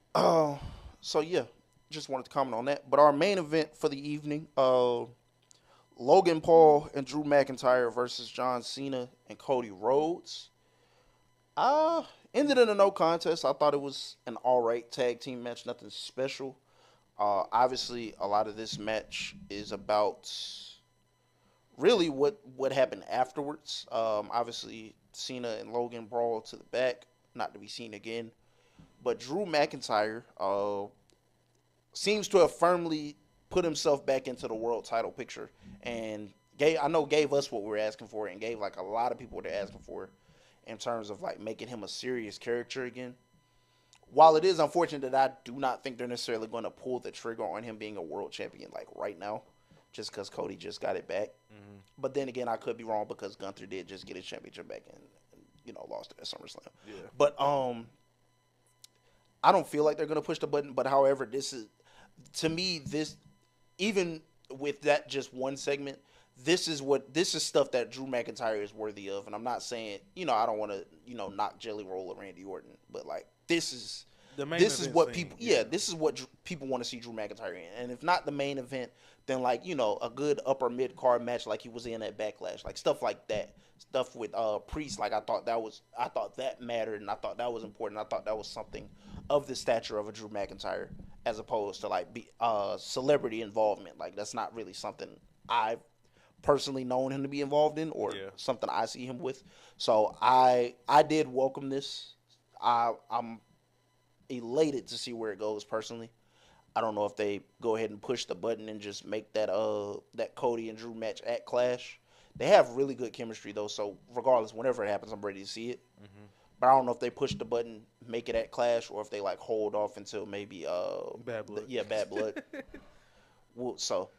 So yeah, just wanted to comment on that. But our main event for the evening, Logan Paul and Drew McIntyre versus John Cena and Cody Rhodes. Ended in a no contest. I thought it was an alright tag team match, nothing special. Obviously, a lot of this match is about really what happened afterwards. Obviously, Cena and Logan brawled to the back, not to be seen again. But Drew McIntyre seems to have firmly put himself back into the world title picture, and gave us what we were asking for, and gave like a lot of people what they're asking for in terms of like making him a serious character again. While it is unfortunate that I do not think they're necessarily going to pull the trigger on him being a world champion like right now, just because Cody just got it back. Mm-hmm. But then again, I could be wrong because Gunther did just get his championship back and lost it at SummerSlam. Yeah. But I don't feel like they're going to push the button. But however, this is to me, this, even with that just one segment, this is stuff that Drew McIntyre is worthy of. And I'm not saying, I don't want to, knock Jelly Roll or Randy Orton, but like The main this is event what scene, people, this is what people want to see Drew McIntyre in. And if not the main event, then like, a good upper mid card match like he was in at Backlash, like stuff like that. Stuff with Priest, like I thought that mattered, and I thought that was important. I thought that was something of the stature of a Drew McIntyre, as opposed to like celebrity involvement. Like that's not really something I've personally known him to be involved in, or something I see him with. So I did welcome this. I'm elated to see where it goes personally. I don't know if they go ahead and push the button and just make that Cody and Drew match at Clash. They have really good chemistry though, so regardless, whenever it happens, I'm ready to see it. Mm-hmm. But I don't know if they push the button, make it at Clash, or if they like hold off until maybe Bad Blood. Bad Blood. Well, so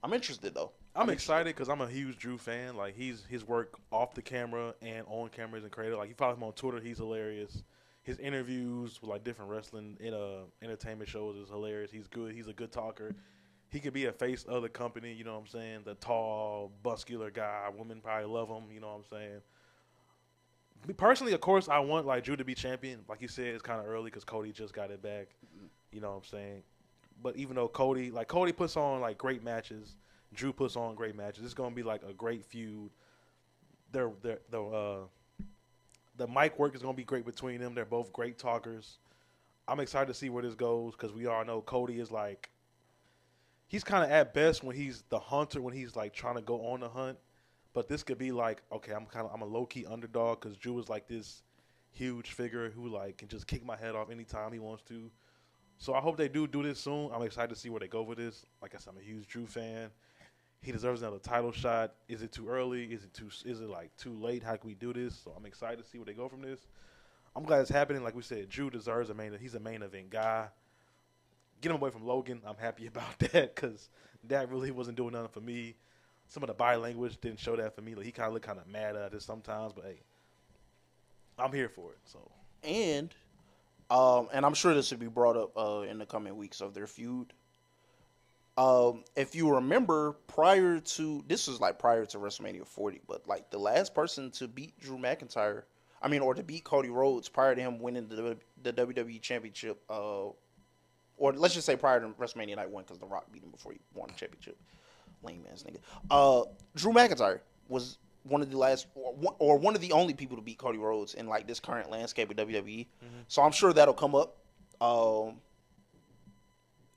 I'm interested though. I'm excited because I'm a huge Drew fan. Like his work off the camera and on camera is incredible. Like you follow him on Twitter, he's hilarious. His interviews with like different wrestling entertainment shows is hilarious. He's good. He's a good talker. He could be a face of the company. You know what I'm saying? The tall, muscular guy. Women probably love him. You know what I'm saying? Me personally, of course, I want like Drew to be champion. Like you said, it's kind of early because Cody just got it back. You know what I'm saying? But even though Cody puts on like great matches, Drew puts on great matches. It's gonna be like a great feud. The mic work is gonna be great between them. They're both great talkers. I'm excited to see where this goes because we all know Cody is like, he's kind of at best when he's the hunter, when he's like trying to go on the hunt. But this could be like, okay, I'm a low key underdog because Drew is like this huge figure who like can just kick my head off anytime he wants to. So I hope they do this soon. I'm excited to see where they go with this. Like I said, I'm a huge Drew fan. He deserves another title shot. Is it too early? Is it like too late? How can we do this? So I'm excited to see where they go from this. I'm glad it's happening. Like we said, Drew deserves he's a main event guy. Get him away from Logan. I'm happy about that because that really wasn't doing nothing for me. Some of the body language didn't show that for me. Like he kind of looked kind of mad at it sometimes, but hey, I'm here for it. So and I'm sure this will be brought up in the coming weeks of their feud. If you remember, prior to WrestleMania 40, but like the last person to beat Drew McIntyre, or to beat Cody Rhodes prior to him winning the WWE Championship, or let's just say prior to WrestleMania Night 1, because The Rock beat him before he won the championship. Lame ass nigga. Drew McIntyre was one of the last, or one of the only people to beat Cody Rhodes in like this current landscape of WWE. Mm-hmm. So I'm sure that'll come up.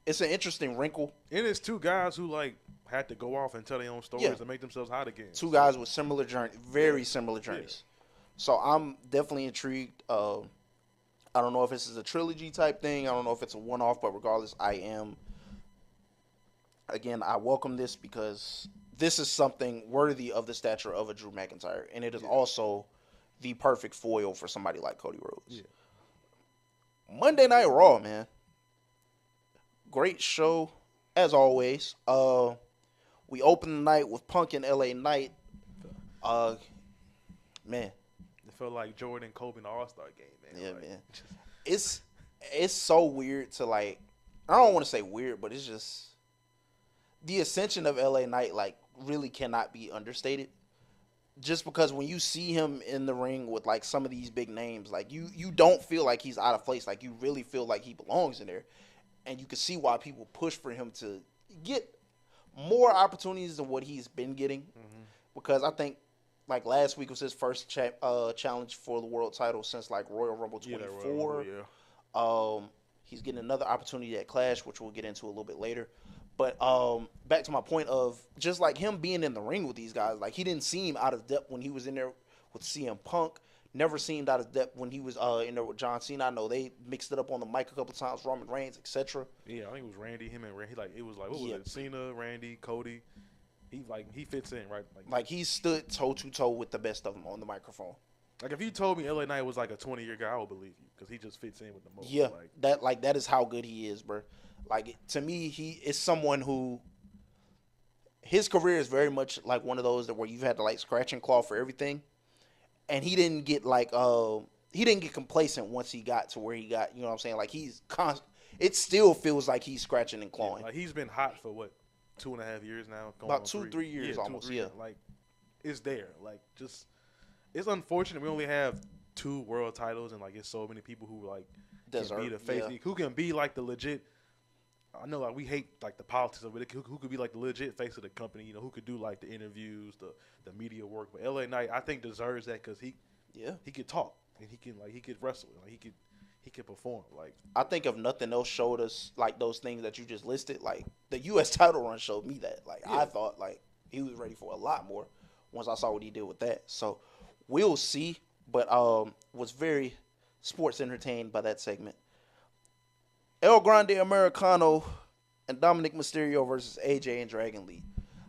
It's an interesting wrinkle. And it's two guys who like had to go off and tell their own stories and make themselves hot again. Two guys with similar journeys, very similar journeys. Yeah. So I'm definitely intrigued. I don't know if this is a trilogy type thing. I don't know if it's a one-off, but regardless, I am. Again, I welcome this because this is something worthy of the stature of a Drew McIntyre, and it is also the perfect foil for somebody like Cody Rhodes. Yeah. Monday Night Raw, man. Great show, as always. We opened the night with Punk and LA Knight. Man. It felt like Jordan and Kobe in the All-Star game, man. Yeah, like, man. It's so weird to like, I don't want to say weird, but it's just, the ascension of LA Knight like really cannot be understated. Just because when you see him in the ring with like some of these big names, like you don't feel like he's out of place. Like you really feel like he belongs in there. And you can see why people push for him to get more opportunities than what he's been getting. Mm-hmm. Because I think, like, last week was his first challenge for the world title since, like, Royal Rumble 24. He's getting another opportunity at Clash, which we'll get into a little bit later. But back to my point of just, like, him being in the ring with these guys. Like, he didn't seem out of depth when he was in there with CM Punk. Never seemed out of depth when he was in there with John Cena. I know they mixed it up on the mic a couple times, Roman Reigns, etc. Yeah, I think it was Randy, him and Randy. It was like, what was it? Cena, Randy, Cody. He fits in, right? Like he stood toe to toe with the best of them on the microphone. Like if you told me LA Knight was like a 20-year guy, I would believe you because he just fits in with the most. Yeah, that is how good he is, bro. Like to me, he is someone who his career is very much like one of those that where you've had to like scratch and claw for everything. And he didn't get like he didn't get complacent once he got to where he got. You know what I'm saying? Like it still feels like he's scratching and clawing. Like he's been hot for what 2.5 years now. Going About on 3 years almost. Yeah. Like it's there. Like just it's unfortunate we only have 2 world titles and like it's so many people who like can be the face, who can be like the legit. I know like we hate like the politics of it. Who could be like the legit face of the company? You know, who could do like the interviews, the media work. But LA Knight, I think deserves that because he could talk and he could wrestle, like he could perform. Like I think if nothing else showed us like those things that you just listed, like the U.S. title run showed me that. Like I thought like he was ready for a lot more once I saw what he did with that. So we'll see. But was very sports entertained by that segment. El Grande Americano and Dominic Mysterio versus AJ and Dragon Lee.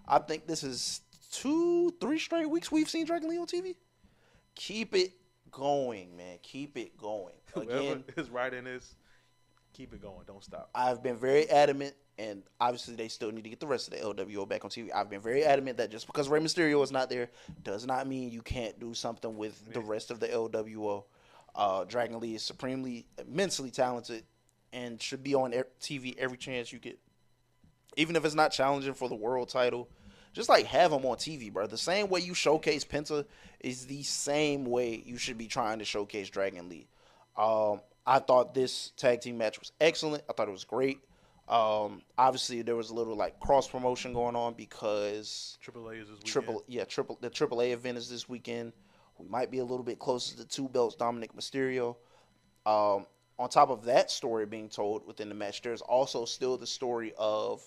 I think this is 2-3 straight weeks we've seen Dragon Lee on TV. Keep it going, man. Keep it going. Whoever is writing this, keep it going. Don't stop. I've been very adamant, and obviously they still need to get the rest of the LWO back on TV. I've been very adamant that just because Rey Mysterio is not there does not mean you can't do something with the rest of the LWO. Dragon Lee is supremely, immensely talented and should be on TV every chance you get. Even if it's not challenging for the world title, just like have him on TV, bro. The same way you showcase Penta is the same way you should be trying to showcase Dragon Lee. I thought this tag team match was excellent. I thought it was great. Obviously there was a little like cross promotion going on because AAA is this weekend. The AAA event is this weekend. We might be a little bit closer to 2 belts, Dominic Mysterio. On top of that story being told within the match, there's also still the story of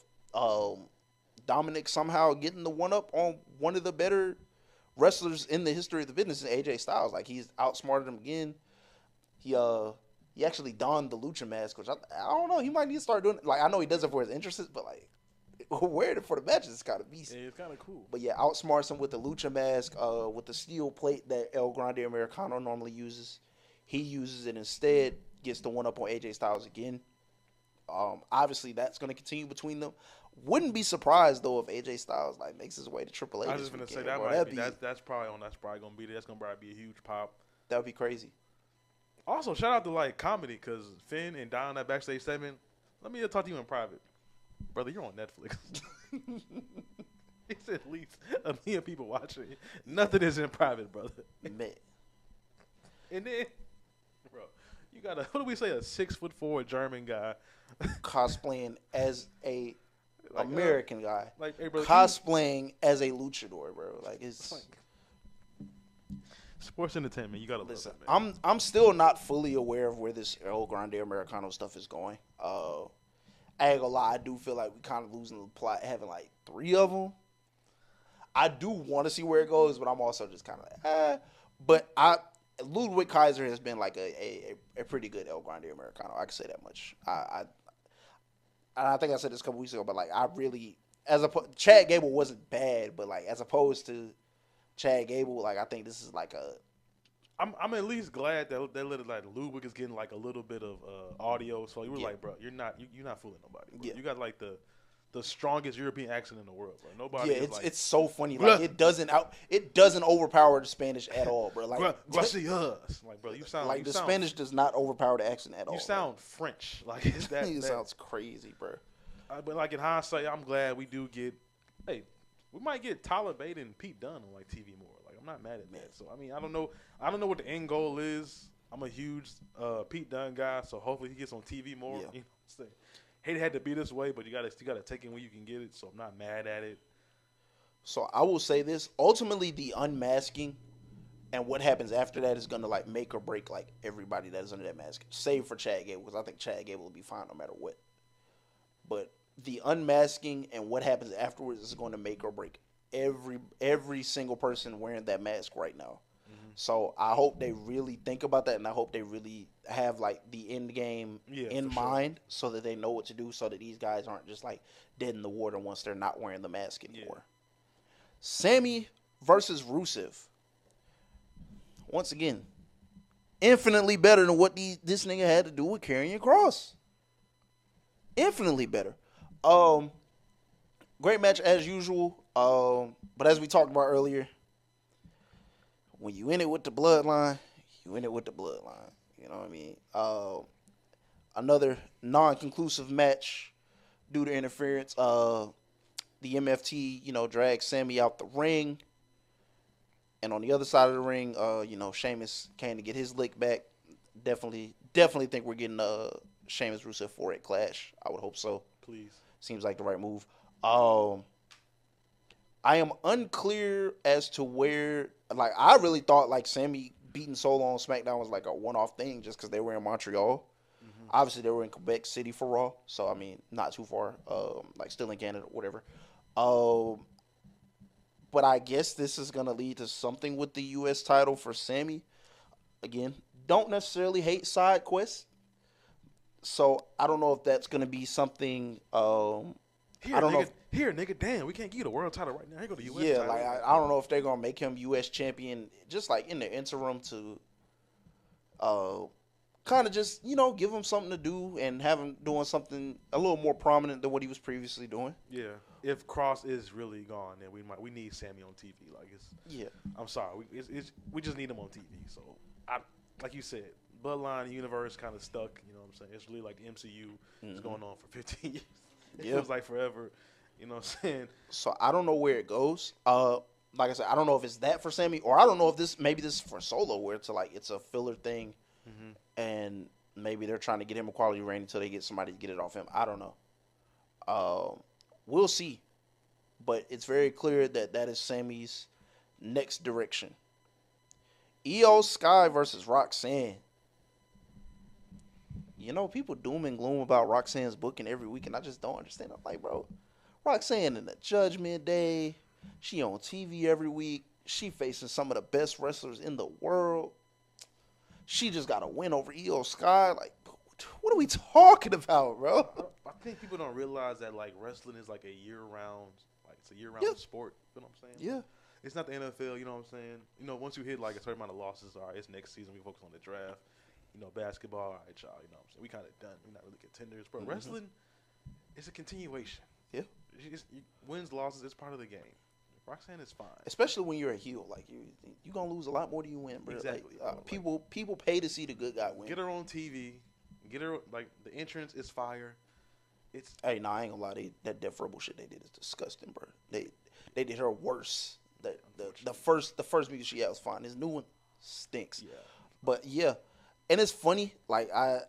Dominic somehow getting the one-up on one of the better wrestlers in the history of the business, AJ Styles. Like, he's outsmarted him again. He actually donned the Lucha mask, which I don't know. He might need to start doing it. Like, I know he does it for his interests, but, like, wearing it for the matches is kind of beast. Yeah, it's kind of cool. But, yeah, outsmarts him with the Lucha mask, with the steel plate that El Grande Americano normally uses. He uses it instead. Gets the one-up on AJ Styles again. Obviously, that's going to continue between them. Wouldn't be surprised though if AJ Styles like makes his way to AAA. I was just going to say that might be that's probably going to be there. That's going to probably be a huge pop. That would be crazy. Also, shout out to like comedy because Finn and Don that backstage segment. Let me talk to you in private, brother. You're on Netflix. It's at least a million people watching. Nothing is in private, brother. Man. And then, bro. You got what do we say? A 6'4" German guy cosplaying as a like, American guy. Like, hey, brother, cosplaying as a luchador, bro. Like it's like, sports entertainment. You gotta listen. Love that, man. I'm still not fully aware of where this El Grande Americano stuff is going. I ain't gonna lie. I do feel like we kind of losing the plot having like 3 of them. I do want to see where it goes, but I'm also just kind of like, But Ludwig Kaiser has been like a pretty good El Grande Americano. I can say that much. I think I said this a couple weeks ago, but like I really, Chad Gable wasn't bad, but like as opposed to Chad Gable, like I think this is like a. I'm at least glad that like Ludwig is getting like a little bit of audio. So you were like, bro, you're not fooling nobody. Bro. Yeah. You got like the strongest European accent in the world, bro. Nobody. Yeah, it's so funny. Like it doesn't overpower the Spanish at all, bro. Like gracias. Like, bro, you sound like the Spanish does not overpower the accent at all. You sound bro. French. Like it's that. It sounds crazy, bro. But like in hindsight, I'm glad we do get. Hey, we might get Tyler Bate and Pete Dunne on like TV more. Like I'm not mad at that. So I mean, I don't know what the end goal is. I'm a huge Pete Dunne guy, so hopefully he gets on TV more. Yeah. You know what I'm saying? Hate it had to be this way, but you gotta take it when you can get it. So I'm not mad at it. So I will say this: ultimately, the unmasking and what happens after that is gonna like make or break like everybody that is under that mask, save for Chad Gable, because I think Chad Gable will be fine no matter what. But the unmasking and what happens afterwards is going to make or break every single person wearing that mask right now. So I hope they really think about that, and I hope they really have like the end game in mind, so that they know what to do, so that these guys aren't just like dead in the water once they're not wearing the mask anymore. Yeah. Sami versus Rusev. Once again, infinitely better than what this nigga had to do with carrying Kross. Infinitely better. Great match as usual. But as we talked about earlier, when you in it with the bloodline, you in it with the bloodline. You know what I mean? Another non-conclusive match due to interference. The MFT, dragged Sami out the ring. And on the other side of the ring, Sheamus came to get his lick back. Definitely think we're getting Sheamus Rusev 4-8 clash. I would hope so. Please. Seems like the right move. I am unclear as to where. Like, I really thought like Sami beating Solo on SmackDown was like a one-off thing just because they were in Montreal. Mm-hmm. Obviously, they were in Quebec City for Raw, so I mean, not too far. Like still in Canada, whatever. But I guess this is gonna lead to something with the U.S. title for Sami. Again, don't necessarily hate side quests, so I don't know if that's gonna be something. I don't know. Here, nigga, damn, we can't give you the world title right now. Here go the U.S. Yeah, title. like I don't know if they're gonna make him U.S. champion, just like in the interim to, kind of just give him something to do and have him doing something a little more prominent than what he was previously doing. Yeah, if Kross is really gone, then we need Sami on TV. Like I'm sorry, we just need him on TV. So like you said, Bloodline universe kind of stuck. You know what I'm saying? It's really like the MCU is going on for 15 years. It feels like forever. You know what I'm saying? So I don't know where it goes. Like I said, I don't know if it's that for Sami, or I don't know if maybe this is for Solo, where it's a filler thing, and maybe they're trying to get him a quality reign until they get somebody to get it off him. I don't know. We'll see, but it's very clear that is Sami's next direction. Io Sky versus Roxanne. People doom and gloom about Roxanne's booking every week, and I just don't understand. I'm like, bro, Roxanne in the Judgment Day. She on TV every week. She facing some of the best wrestlers in the world. She just got a win over Io Sky. Like, what are we talking about, bro? I think people don't realize that, like, wrestling is like a year-round, it's a year-round sport. You know what I'm saying? Yeah. It's not the NFL, you know what I'm saying? Once you hit, like, a certain amount of losses, all right, it's next season, we focus on the draft. Basketball, all right, y'all, you know what I'm saying? We kind of done. We're not really contenders. But wrestling is a continuation. Yeah. Wins, losses, it's part of the game. Roxanne is fine. Especially when you're a heel. Like, you're going to lose a lot more than you win, bro. Exactly. Like, people pay to see the good guy win. Get her on TV. Get her, like, the entrance is fire. I ain't going to lie. That Death Rebel shit they did is disgusting, bro. They did her worse. The first music she had was fine. This new one stinks. Yeah. But, yeah. And it's funny, like, I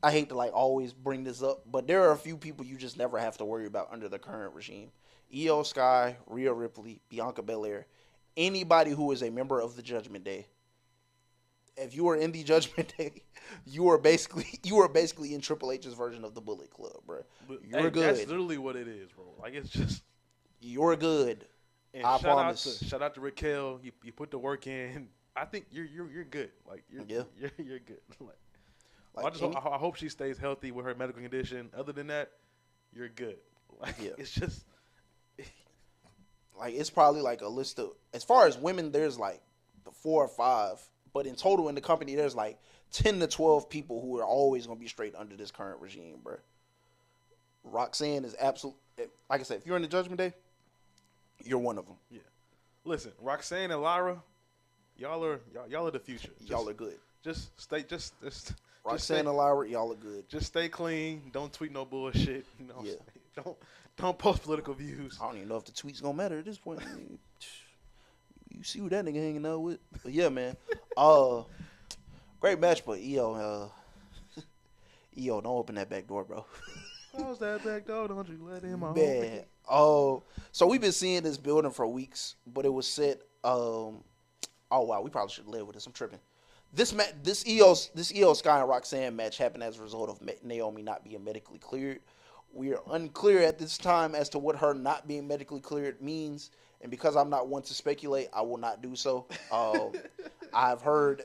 hate to, like, always bring this up, but there are a few people you just never have to worry about under the current regime. Io Sky, Rhea Ripley, Bianca Belair, anybody who is a member of the Judgment Day. If you are in the Judgment Day, you are basically in Triple H's version of the Bullet Club, bro. You're good. That's literally what it is, bro. Like, it's just... You're good. And I promise. Shout out to Raquel. You put the work in. I think you're good. Like you're good. I hope she stays healthy with her medical condition. Other than that, you're good. Like it's just like it's probably like a list of, as far as women, there's like the 4 or 5, but in total in the company there's like 10 to 12 people who are always gonna be straight under this current regime, bro. Roxanne is absolute. Like I said, if you're in the Judgment Day, you're one of them. Yeah. Listen, Roxanne and Lyra. Y'all are the future. Y'all are good. Just Roxanne and Lyra, y'all are good. Just stay clean. Don't tweet no bullshit. Don't post political views. I don't even know if the tweet's gonna matter at this point. I mean, you see who that nigga hanging out with. But yeah, man. Great match, but Io, don't open that back door, bro. Close that back door. Don't you let him on. Man. So we've been seeing this building for weeks, but it was set. Oh wow, we probably should live with this. I'm tripping. This Io Sky and Roxanne match happened as a result of Naomi not being medically cleared. We are unclear at this time as to what her not being medically cleared means, and because I'm not one to speculate, I will not do so. I've heard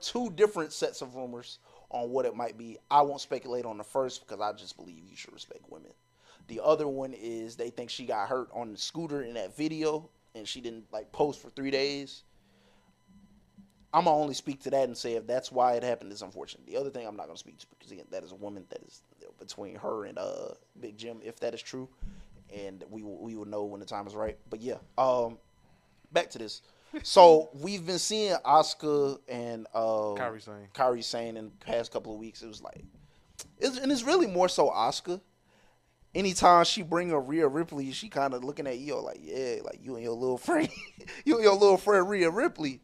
2 different sets of rumors on what it might be. I won't speculate on the first because I just believe you should respect women. The other one is they think she got hurt on the scooter in that video, and she didn't like post for 3 days. I'm going to only speak to that and say if that's why it happened, it's unfortunate. The other thing I'm not going to speak to because, again, that is a woman that is between her and Big Jim, if that is true. And we will know when the time is right. But, yeah, back to this. So, we've been seeing Asuka and Kairi Sane in the past couple of weeks. It was like And it's really more so Asuka. Anytime she bring up Rhea Ripley, she kind of looking at Io like, yeah, like you and your little friend, you and your little friend Rhea Ripley.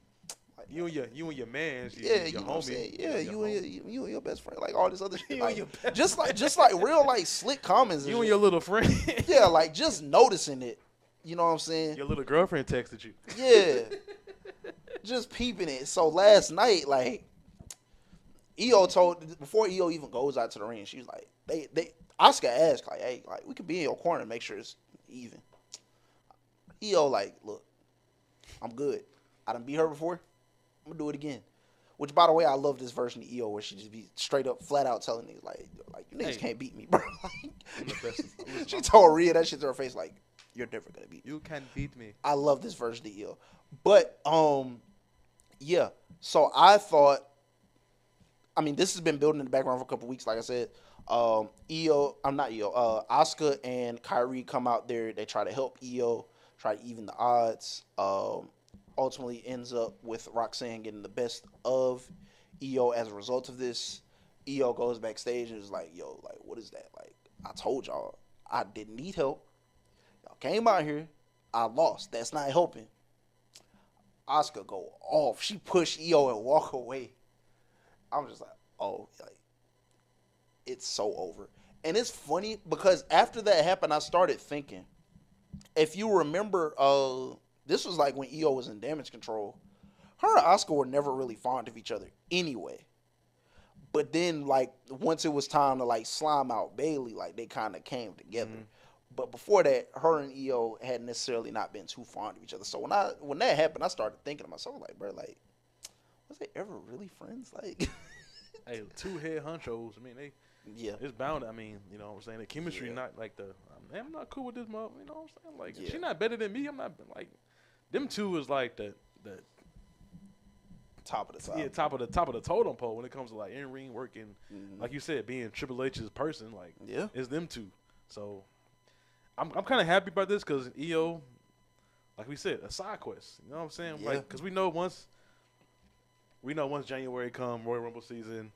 Like, you and your man, yeah, your you know what I'm homie, saying? Yeah, your you and your best friend, like all this other shit. You Like, and your best just like real like slick comments. you and your little friend. yeah, like just noticing it. You know what I'm saying? Your little girlfriend texted you. Yeah, just peeping it. So last night, like Io told before Io even goes out to the ring, she was like, they Asuka asked like, hey, like we could be in your corner and make sure it's even. Io like, look, I'm good. I done beat her before. I'm gonna do it again. Which, by the way, I love this version of Io where she just be straight up, flat out telling niggas like you niggas can't beat me, bro. Like, she told Rhea that shit to her face like, you're never gonna beat me. You can't beat me. I love this version of Io, but yeah. So I thought, I mean, this has been building in the background for a couple weeks. Like I said, Asuka and Kyrie come out there. They try to help Io, try to even the odds. Ultimately ends up with Roxanne getting the best of Io as a result of this. Io goes backstage and is like, yo, like, what is that? Like, I told y'all I didn't need help. Y'all came out here. I lost. That's not helping. Asuka go off. She push Io and walk away. I'm just like, oh, like, it's so over. And it's funny because after that happened, I started thinking, if you remember, this was like when Io was in Damage Control. Her and Asuka were never really fond of each other anyway. But then, like, once it was time to, like, slime out Bayley, like, they kind of came together. Mm-hmm. But before that, her and Io hadn't necessarily not been too fond of each other. So when that happened, I started thinking to myself, like, bro, like, was they ever really friends? Like, hey, two head honchos. I mean, it's bound. I mean, you know what I'm saying? The chemistry not like I'm not cool with this mother. You know what I'm saying? Like, she's not better than me. I'm not, like, them two is like the top of the top. Yeah, top of the totem pole when it comes to, like, in-ring working. Mm-hmm. Like you said, being Triple H's person, like, it's them two. So I'm kind of happy about this because Io, like we said, a side quest. You know what I'm saying? Yeah. Like, because we know once January come, Royal Rumble season,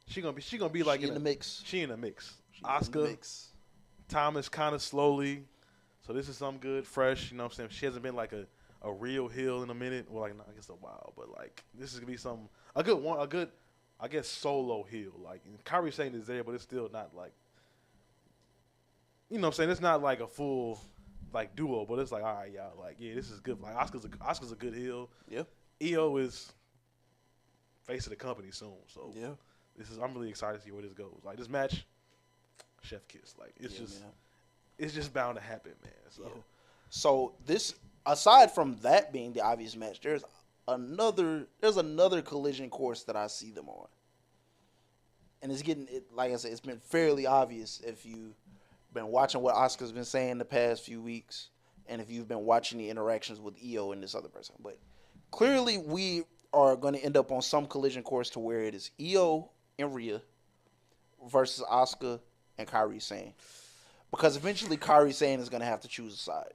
she gonna be like in the mix. She in the mix. Asuka, Thomas kind of slowly. So this is something good, fresh. You know what I'm saying? She hasn't been like a real heel in a minute. Well, like, I guess a while, but like this is gonna be a good, I guess, solo heel. Like, Kyrie Sane is there, but it's still not like, you know what I'm saying? It's not like a full like duo, but it's like, all right, y'all, like, yeah, this is good. Like, Asuka's a good heel. Yeah. Io is face of the company soon, so yeah. I'm really excited to see where this goes. Like, this match, chef kiss. Like, it's just bound to happen, man. So this, aside from that being the obvious match, there's another collision course that I see them on, and like I said, it's been fairly obvious if you've been watching what Asuka's been saying the past few weeks, and if you've been watching the interactions with Io and this other person. But clearly, we are going to end up on some collision course to where it is Io and Rhea versus Asuka and Kairi Sane. Because eventually Kairi Sane is going to have to choose a side.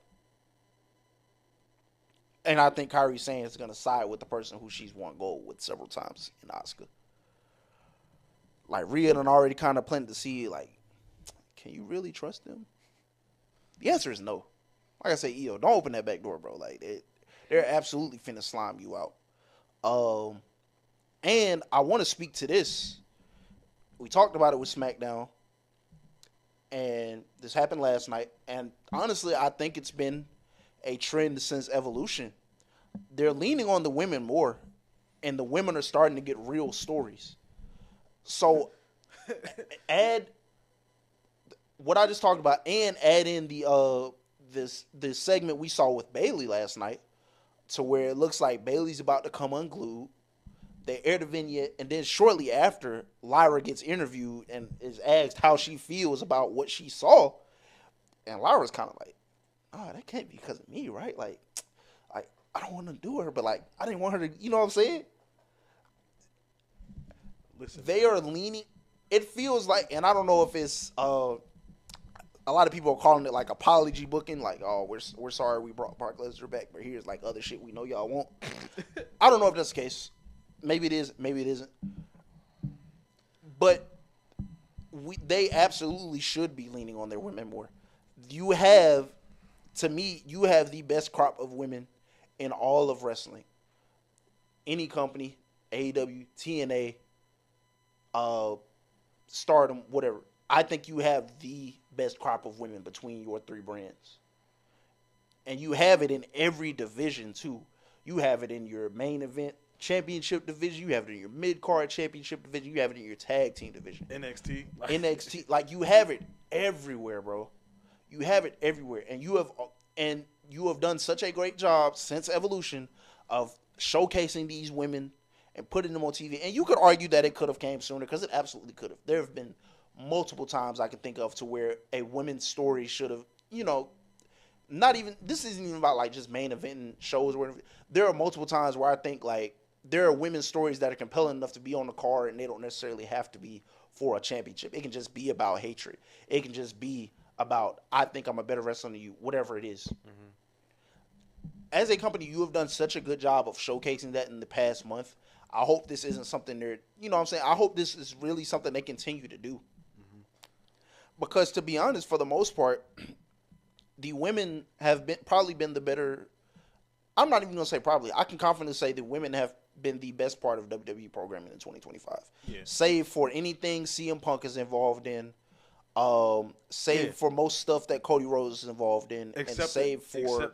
And I think Kairi Sane is going to side with the person who she's won gold with several times in Asuka. Like, Rhea done already kind of planted the seed, like, can you really trust them? The answer is no. Like I say, Io, don't open that back door, bro. Like, they're absolutely finna slime you out. And I want to speak to this. We talked about it with SmackDown, and this happened last night. And honestly, I think it's been a trend since Evolution. They're leaning on the women more, and the women are starting to get real stories. So add what I just talked about, and add in the this segment we saw with Bayley last night, to where it looks like Bayley's about to come unglued. They air the vignette, and then shortly after, Lyra gets interviewed and is asked how she feels about what she saw. And Lyra's kind of like, oh, that can't be because of me, right? Like, I don't want to do her, but, like, I didn't want her to, you know what I'm saying? Listen, they are leaning. It feels like, and I don't know if it's, a lot of people are calling it, like, apology booking. Like, oh, we're sorry we brought Brock Lesnar back, but here's, like, other shit we know y'all want. I don't know if that's the case. Maybe it is, maybe it isn't. But they absolutely should be leaning on their women more. You have, to me, you have the best crop of women in all of wrestling. Any company, AEW, TNA, Stardom, whatever. I think you have the best crop of women between your three brands. And you have it in every division, too. You have it in your main event championship division. You have it in your mid-card championship division. You have it in your tag team division. NXT. Like, you have it everywhere, bro. You have it everywhere. And you have done such a great job since Evolution of showcasing these women and putting them on TV. And you could argue that it could have came sooner, because it absolutely could have. There have been multiple times I can think of to where a women's story should have, not even, this isn't even about like just main event shows or whatever. There are multiple times where I think like there are women's stories that are compelling enough to be on the card, and they don't necessarily have to be for a championship. It can just be about hatred. It can just be about, I think I'm a better wrestler than you, whatever it is. Mm-hmm. As a company, you have done such a good job of showcasing that in the past month. I hope this isn't something they're, what I'm saying? I hope this is really something they continue to do. Mm-hmm. Because to be honest, for the most part, the women have probably been the better. I'm not even going to say probably. I can confidently say the women have been the best part of WWE programming in 2025. Yeah. Save for anything CM Punk is involved in. Save for most stuff that Cody Rhodes is involved in. Except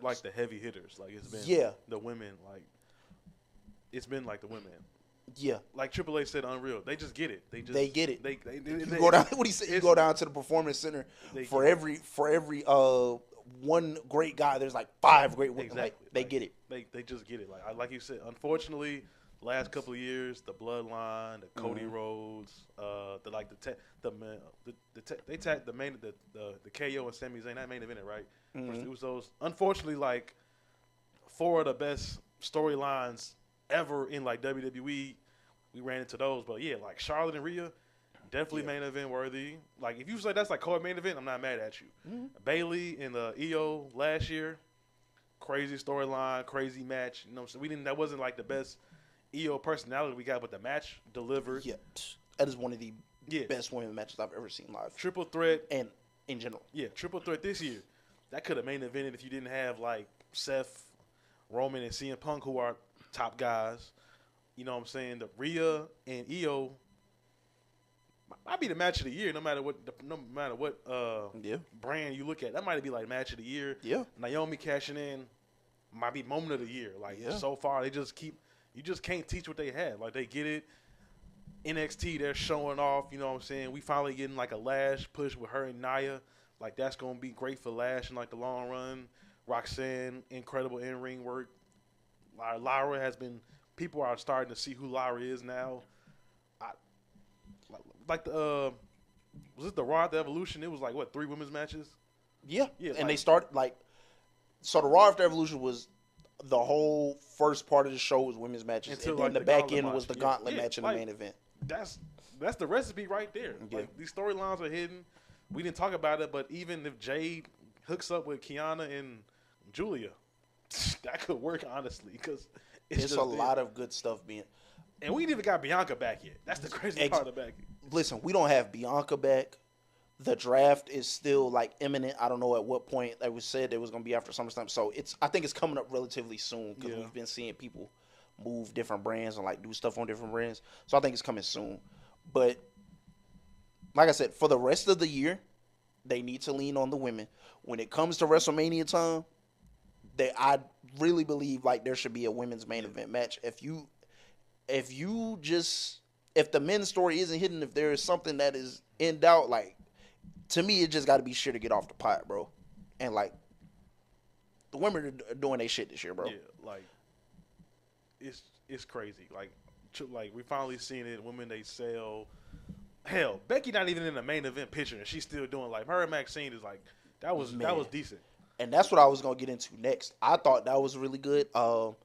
like the heavy hitters. Like it's been the women. Like it's been like the women. Yeah, like Triple H said, unreal. They just get it. They get it. They go down. What he said? You go down to the Performance Center for every one great guy. There's like 5 great women. Exactly. Like, they get it. They just get it. Like you said. Unfortunately, last couple of years, the Bloodline, the Cody Rhodes, the KO and Sami Zayn, that main event, right? Mm-hmm. It was those. Unfortunately, like 4 of the best storylines ever in like WWE, we ran into those. But yeah, like Charlotte and Rhea, definitely main event worthy. Like if you say that's like core main event, I'm not mad at you. Mm-hmm. Bayley and the EO last year, crazy storyline, crazy match. So that wasn't like the best EO personality we got, but the match delivered. Yeah, that is one of the best women matches I've ever seen live. Triple threat and in general. Yeah, triple threat this year. That could have main evented if you didn't have like Seth, Roman, and CM Punk, who are top guys. You know what I'm saying? The Rhea and EO might be the match of the year, no matter what brand you look at. That might be like match of the year. Yeah. Naomi cashing in might be moment of the year. Like so far, they just keep. You just can't teach what they have. Like they get it. NXT, they're showing off. You know what I'm saying? We finally getting like a Lash push with her and Nia. Like that's gonna be great for Lash in like the long run. Roxanne, incredible in-ring work. Lyra has been. People are starting to see who Lyra is now. Was it the Raw After Evolution? It was like what 3 women's matches. Yeah. And they started so the Raw After Evolution was the whole first part of the show was women's matches, and then the back end was the gauntlet match in the main event. That's the recipe right there. Yeah. Like these storylines are hidden. We didn't talk about it, but even if Jade hooks up with Kiana and Julia, that could work honestly because it's a lot of good stuff being. And we ain't even got Bianca back yet. That's the crazy part of back. Listen, we don't have Bianca back. The draft is still like imminent. I don't know at what point it was said it was going to be after SummerSlam. So I think it's coming up relatively soon because we've been seeing people move different brands and like do stuff on different brands. So I think it's coming soon. But like I said, for the rest of the year, they need to lean on the women. When it comes to WrestleMania time, I really believe like there should be a women's main event match. If the men's story isn't hidden, if there is something that is in doubt, like to me, it just got to be sure to get off the pot, bro. And like the women are doing their shit this year, bro. Yeah, like it's crazy. Like we finally seen it. Women they sell. Hell, Becky not even in the main event picture, and she's still doing like her and Maxine is like that was decent. And that's what I was gonna get into next. I thought that was really good.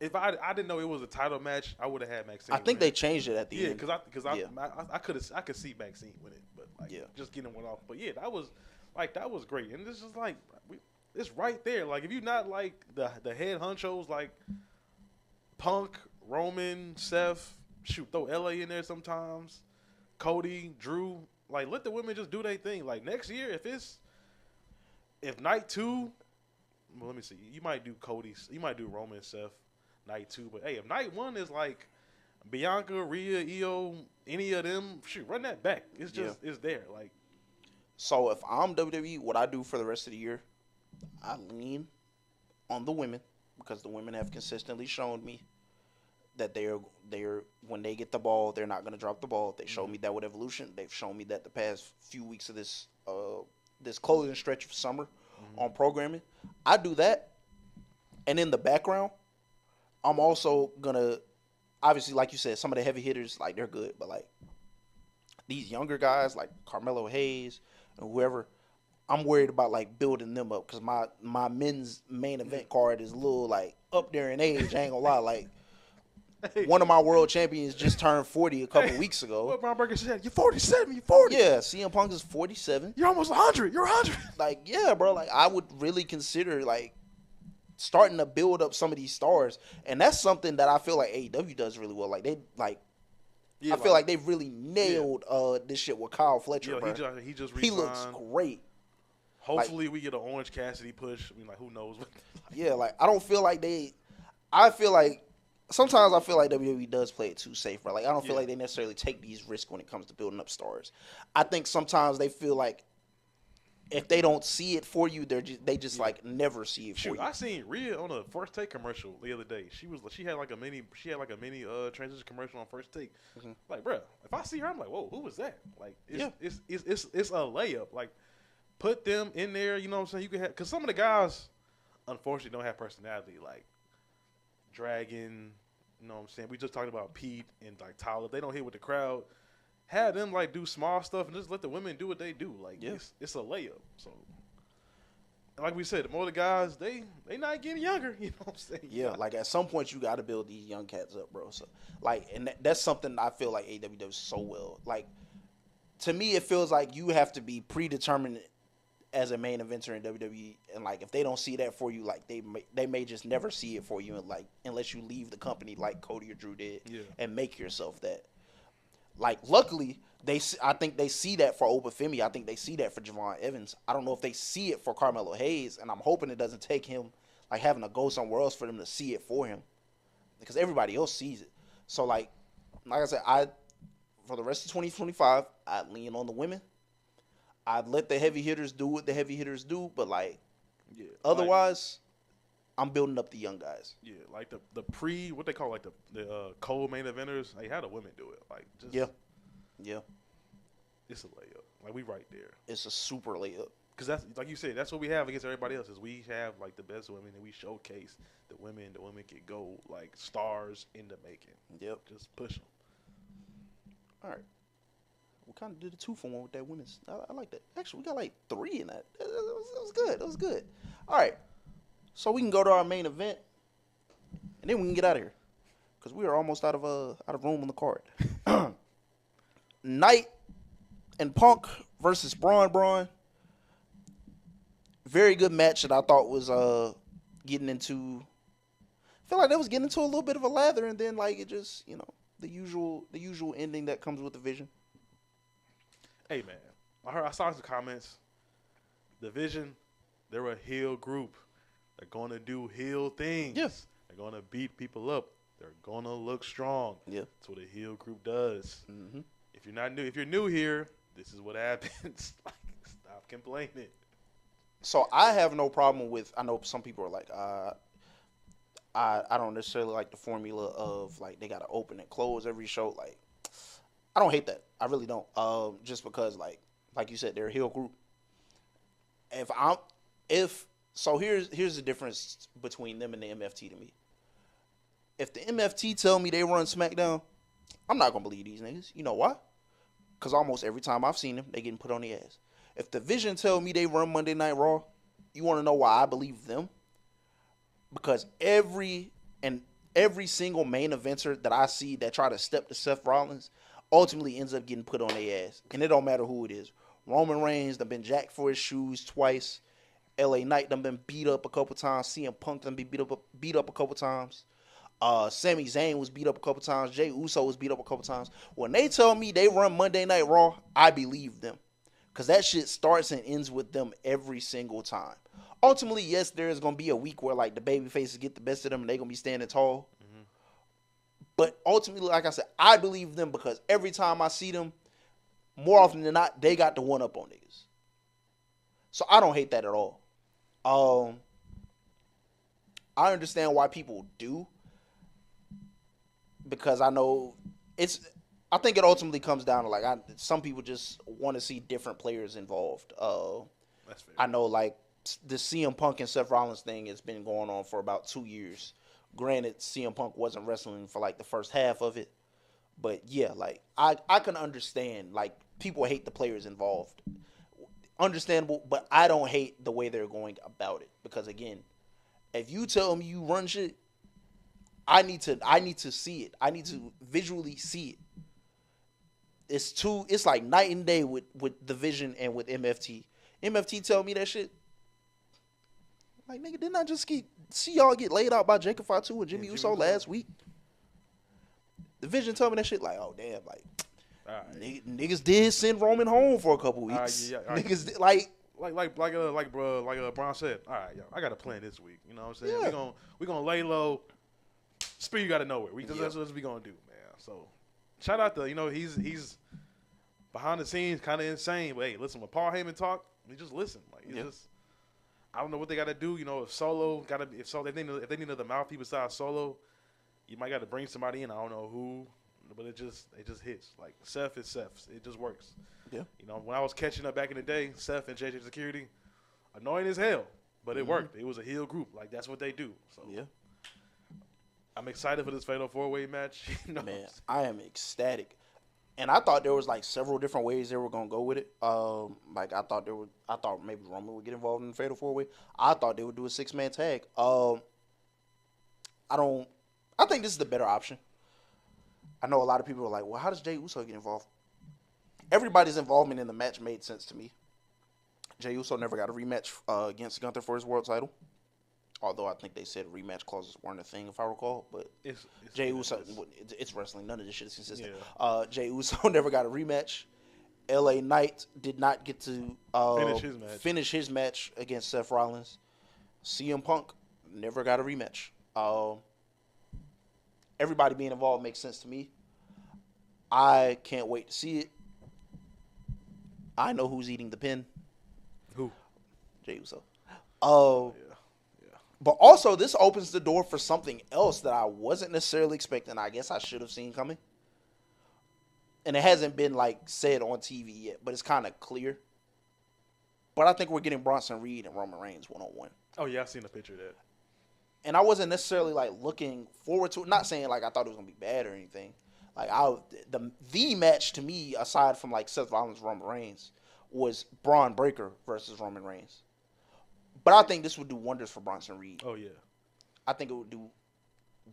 If I didn't know it was a title match, I would have had Maxine. I think they changed it at the end. Yeah, because I could see Maxine with it, but like just getting one off. But yeah, that was great, and this is like it's right there. Like if you not like the head honchos like Punk, Roman, Seth, throw LA in there sometimes, Cody, Drew. Like, let the women just do their thing. Like, next year, if night 2, well, let me see. You might do Cody's. You might do Roman and Seth night 2. But, hey, if night 1 is like Bianca, Rhea, Io, any of them, shoot, run that back. It's just, it's there. Like, so if I'm WWE, what I do for the rest of the year, I lean on the women because the women have consistently shown me that they're when they get the ball, they're not going to drop the ball. They showed me that with Evolution. They've shown me that the past few weeks of this closing stretch of summer on programming. I do that, and in the background, I'm also gonna obviously, like you said, some of the heavy hitters, like, they're good, but like these younger guys like Carmelo Hayes and whoever, I'm worried about like building them up because my men's main event card is a little like up there in age. I ain't gonna lie, like. One of my world champions just turned 40 a couple weeks ago. What Brown Burger said, you're 47, you're 40. Yeah, CM Punk is 47. You're almost 100. You're 100. Like, yeah, bro. Like, I would really consider, like, starting to build up some of these stars. And that's something that I feel like AEW does really well. Like, I feel like they've really nailed this shit with Kyle Fletcher, bro. He just he looks great. Hopefully we get an Orange Cassidy push. I mean, like, who knows? Yeah, like, I don't feel like I feel like sometimes I feel like WWE does play it too safe, bro. Like, I don't feel like they necessarily take these risks when it comes to building up stars. I think sometimes they feel like if they don't see it for you, they just like never see it for you. I seen Rhea on a First Take commercial the other day. She had like a mini transition commercial on First Take. Mm-hmm. Like, bro, if I see her, I'm like, whoa, who was that? Like, it's a layup. Like, put them in there. You know what I'm saying? You can have, because some of the guys, unfortunately, don't have personality. Like Dragon. You know what I'm saying? We just talked about Pete and like Tyler. They don't hit with the crowd. Have them like do small stuff and just let the women do what they do. Like it's a layup. So, like we said, the more the guys they not getting younger. You know what I'm saying? Yeah, like at some point you got to build these young cats up, bro. So like, and that's something I feel like AEW does so well. Like, to me, it feels like you have to be predetermined as a main eventer in WWE, and like if they don't see that for you, like they may just never see it for you, and like unless you leave the company like Cody or Drew did, and make yourself that. Like, luckily I think they see that for Obafemi. I think they see that for Javon Evans. I don't know if they see it for Carmelo Hayes, and I'm hoping it doesn't take him like having to go somewhere else for them to see it for him, because everybody else sees it. So like I said, for the rest of 2025, I lean on the women. I'd let the heavy hitters do what the heavy hitters do, but like, otherwise, I'm building up the young guys. Yeah, like the what they call like the co-main eventers. Like, how the women do it? Like, just it's a layup. Like, we right there. It's a super layup. Because that's, like you said, that's what we have against everybody else. Is we have like the best women, and we showcase the women. The women can go like stars in the making. Yep, just push them. All right. We kind of did a 2-for-1 with that women's. I like that. Actually, we got like 3 in that. It was good. It was good. All right. So we can go to our main event, and then we can get out of here, because we are almost out of room on the card. Knight and Punk versus Braun. Very good match that I thought was getting into. I feel like that was getting into a little bit of a lather, and then like it just, the usual ending that comes with the Vision. Hey man, I saw some comments. The Vision, they're a heel group. They're gonna do heel things. Yes. They're gonna beat people up. They're gonna look strong. Yeah. That's what a heel group does. Mm-hmm. If you're new here, this is what happens. Like, stop complaining. So I have no problem with. I know some people are like, I don't necessarily like the formula of like they gotta open and close every show. Like, I don't hate that. I really don't. Just because like you said, they're a heel group. So here's the difference between them and the MFT to me. If the MFT tell me they run SmackDown, I'm not gonna believe these niggas. You know why? Because almost every time I've seen them, they getting put on the ass. If the Vision tell me they run Monday Night Raw, you want to know why I believe them? Because every single main eventer that I see that try to step to Seth Rollins ultimately ends up getting put on their ass. And it don't matter who it is. Roman Reigns done been jacked for his shoes twice. LA Knight done been beat up a couple times. CM Punk done been beat up a couple times. Sami Zayn was beat up a couple times. Jey Uso was beat up a couple times. When they tell me they run Monday Night Raw, I believe them. Because that shit starts and ends with them every single time. Ultimately, yes, there is going to be a week where like the baby faces get the best of them and they're going to be standing tall. Mm-hmm. But ultimately, like I said, I believe them because every time I see them, more often than not, they got the one up on niggas. So I don't hate that at all. I understand why people do. Because I know I think it ultimately comes down to like some people just want to see different players involved. That's fair. I know like the CM Punk and Seth Rollins thing has been going on for about 2 years. Granted, CM Punk wasn't wrestling for like the first half of it, but yeah, like I can understand like people hate the players involved. Understandable, but I don't hate the way they're going about it because again, if you tell me you run shit, I need to see it. I need to visually see it. It's like night and day with the Vision and with MFT. MFT tell me that shit. Like, nigga, didn't I just see y'all get laid out by Jacob Fatu and Jimmy Uso last week? The Vision tell me that shit like, oh damn, like niggas did send Roman home for a couple weeks. Niggas did, like Bron said, all right, yo, I got a plan this week. You know what I'm saying? Yeah. We're gonna lay low. Spear you out of nowhere. That's what we gonna do, man. So shout out to he's behind the scenes, kind of insane. But hey, listen, when Paul Heyman talk, you just listen. Like just I don't know what they got to do. If Solo if they need another mouthpiece besides Solo, you might got to bring somebody in. I don't know who, but it just hits. Like Seth is Seth. It just works. Yeah. When I was catching up back in the day, Seth and JJ Security, annoying as hell, but it worked. It was a heel group. Like that's what they do. So yeah. I'm excited for this Fatal 4-Way match. Man, I am ecstatic. And I thought there was like several different ways they were gonna go with it. Like I thought maybe Roman would get involved in the Fatal 4-Way. I thought they would do a 6-man tag. I think this is the better option. I know a lot of people are like, well, how does Jey Uso get involved? Everybody's involvement in the match made sense to me. Jey Uso never got a rematch against Gunther for his world title. Although I think they said rematch clauses weren't a thing, if I recall. But Jey Uso, it's wrestling. None of this shit is consistent. Yeah. Jey Uso never got a rematch. LA Knight did not get to finish his match against Seth Rollins. CM Punk never got a rematch. Everybody being involved makes sense to me. I can't wait to see it. I know who's eating the pin. Who? Jey Uso. But also, this opens the door for something else that I wasn't necessarily expecting. I guess I should have seen coming. And it hasn't been, like, said on TV yet, but it's kind of clear. But I think we're getting Bronson Reed and Roman Reigns one-on-one. Oh, yeah, I've seen a picture of that. And I wasn't necessarily, like, looking forward to it. Not saying, like, I thought it was going to be bad or anything. Like, the match to me, aside from, like, Seth Rollins and Roman Reigns, was Braun Breaker versus Roman Reigns. But I think this would do wonders for Bronson Reed. Oh, yeah. I think it would do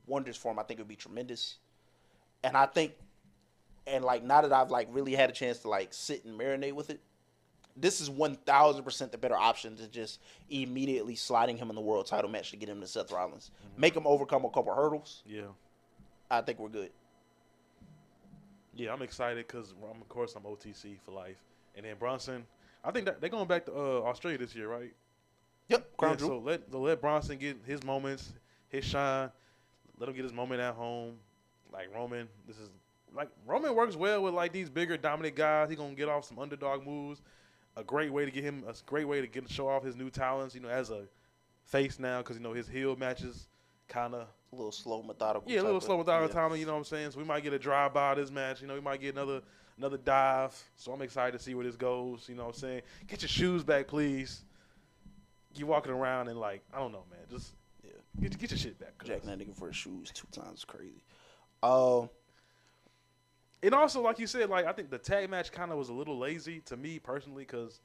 wonders for him. I think it would be tremendous. And I think, and like now that I've like really had a chance to like sit and marinate with it, this is 1,000% the better option than just immediately sliding him in the world title match to get him to Seth Rollins. Mm-hmm. Make him overcome a couple hurdles. Yeah. I think we're good. Yeah, I'm excited because, of course, I'm OTC for life. And then Bronson, I think that they're going back to Australia this year, right? Yep, Crown Jewel. So let Bronson get his moments, his shine. Let him get his moment at home. Like Roman, Roman works well with like these bigger dominant guys. He gonna get off some underdog moves. A great way to show off his new talents. As a face now, because his heel matches kind of a little slow, methodical. Yeah, a little slow, methodical time. You know what I'm saying? So we might get a drive by this match. We might get another dive. So I'm excited to see where this goes. You know what I'm saying? Get your shoes back, please. You walking around and like, I don't know, man. Just get your shit back. Jacking that nigga for his shoes 2 times is crazy. And also, like you said, like I think the tag match kind of was a little lazy to me personally, because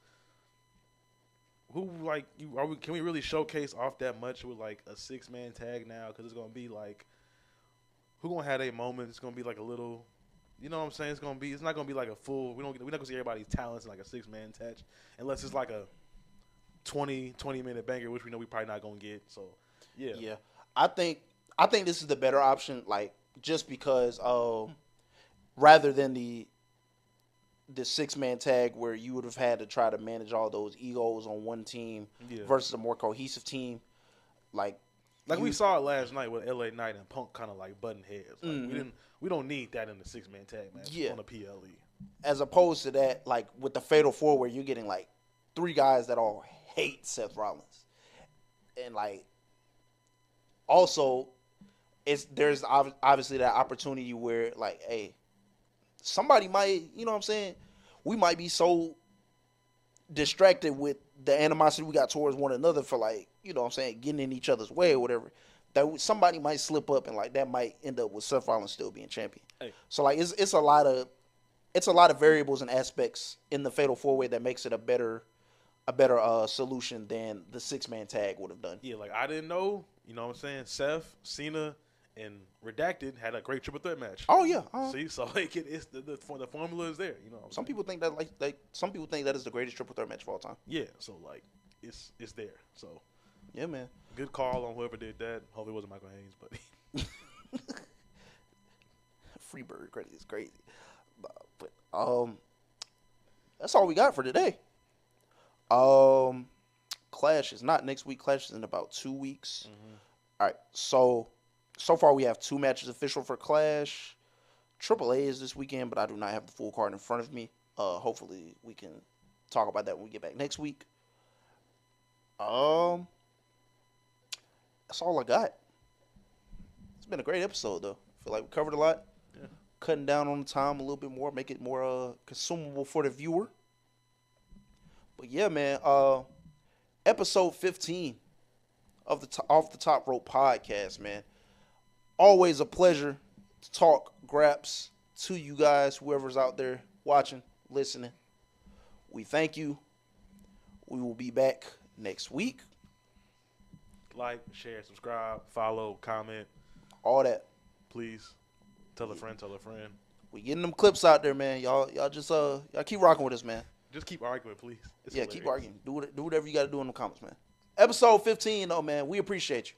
can we really showcase off that much with like a 6-man tag now? Because it's gonna be like, who gonna have a moment? It's gonna be like a little, you know what I'm saying? It's not gonna be like a full. We're not gonna see everybody's talents in like a 6-man tag, unless it's like a 20 minute banger, which we know we probably not gonna get. So yeah. I I think this is the better option, like just because rather than the 6-man tag where you would have had to try to manage all those egos on one team versus a more cohesive team, like we saw it last night with LA Knight and Punk kind of like butting heads. Like we don't need that in the 6-man tag match on the PLE. As opposed to that, like with the Fatal 4 where you're getting like 3 guys that all hate Seth Rollins, and like also there's obviously that opportunity where like, hey, somebody might, you know what I'm saying, we might be so distracted with the animosity we got towards one another for like, you know what I'm saying, getting in each other's way or whatever, that somebody might slip up and like that might end up with Seth Rollins still being champion. Hey. So like it's a lot of variables and aspects in the Fatal 4-Way that makes it a better solution than the 6-man tag would have done. Yeah, like I didn't know, you know what I'm saying, Seth, Cena, and Redacted had a great triple threat match. Oh yeah. See, so like it's the formula is there. You know, some people think that some people think that is the greatest triple threat match of all time. Yeah, so like it's there. So yeah, man. Good call on whoever did that. Hopefully it wasn't Michael Haynes, but Freebird credit is crazy. But that's all we got for today. Clash is not next week. Clash is in about 2 weeks. Mm-hmm. All right, so far we have 2 matches official for Clash. AAA is this weekend, but I do not have the full card in front of me. Hopefully we can talk about that when we get back next week. That's all I got. It's been a great episode, though. I feel like we covered a lot. Yeah. Cutting down on the time a little bit more, make it more consumable for the viewer. But yeah, man, episode 15 of the Off the Top Rope podcast, man. Always a pleasure to talk graps to you guys, whoever's out there watching, listening. We thank you. We will be back next week. Like, share, subscribe, follow, comment. All that. Please. Tell a friend, tell a friend. We getting them clips out there, man. Y'all just y'all keep rocking with us, man. Just keep arguing, please. It's hilarious. Keep arguing. Do whatever you got to do in the comments, man. Episode 15, though, man. We appreciate you.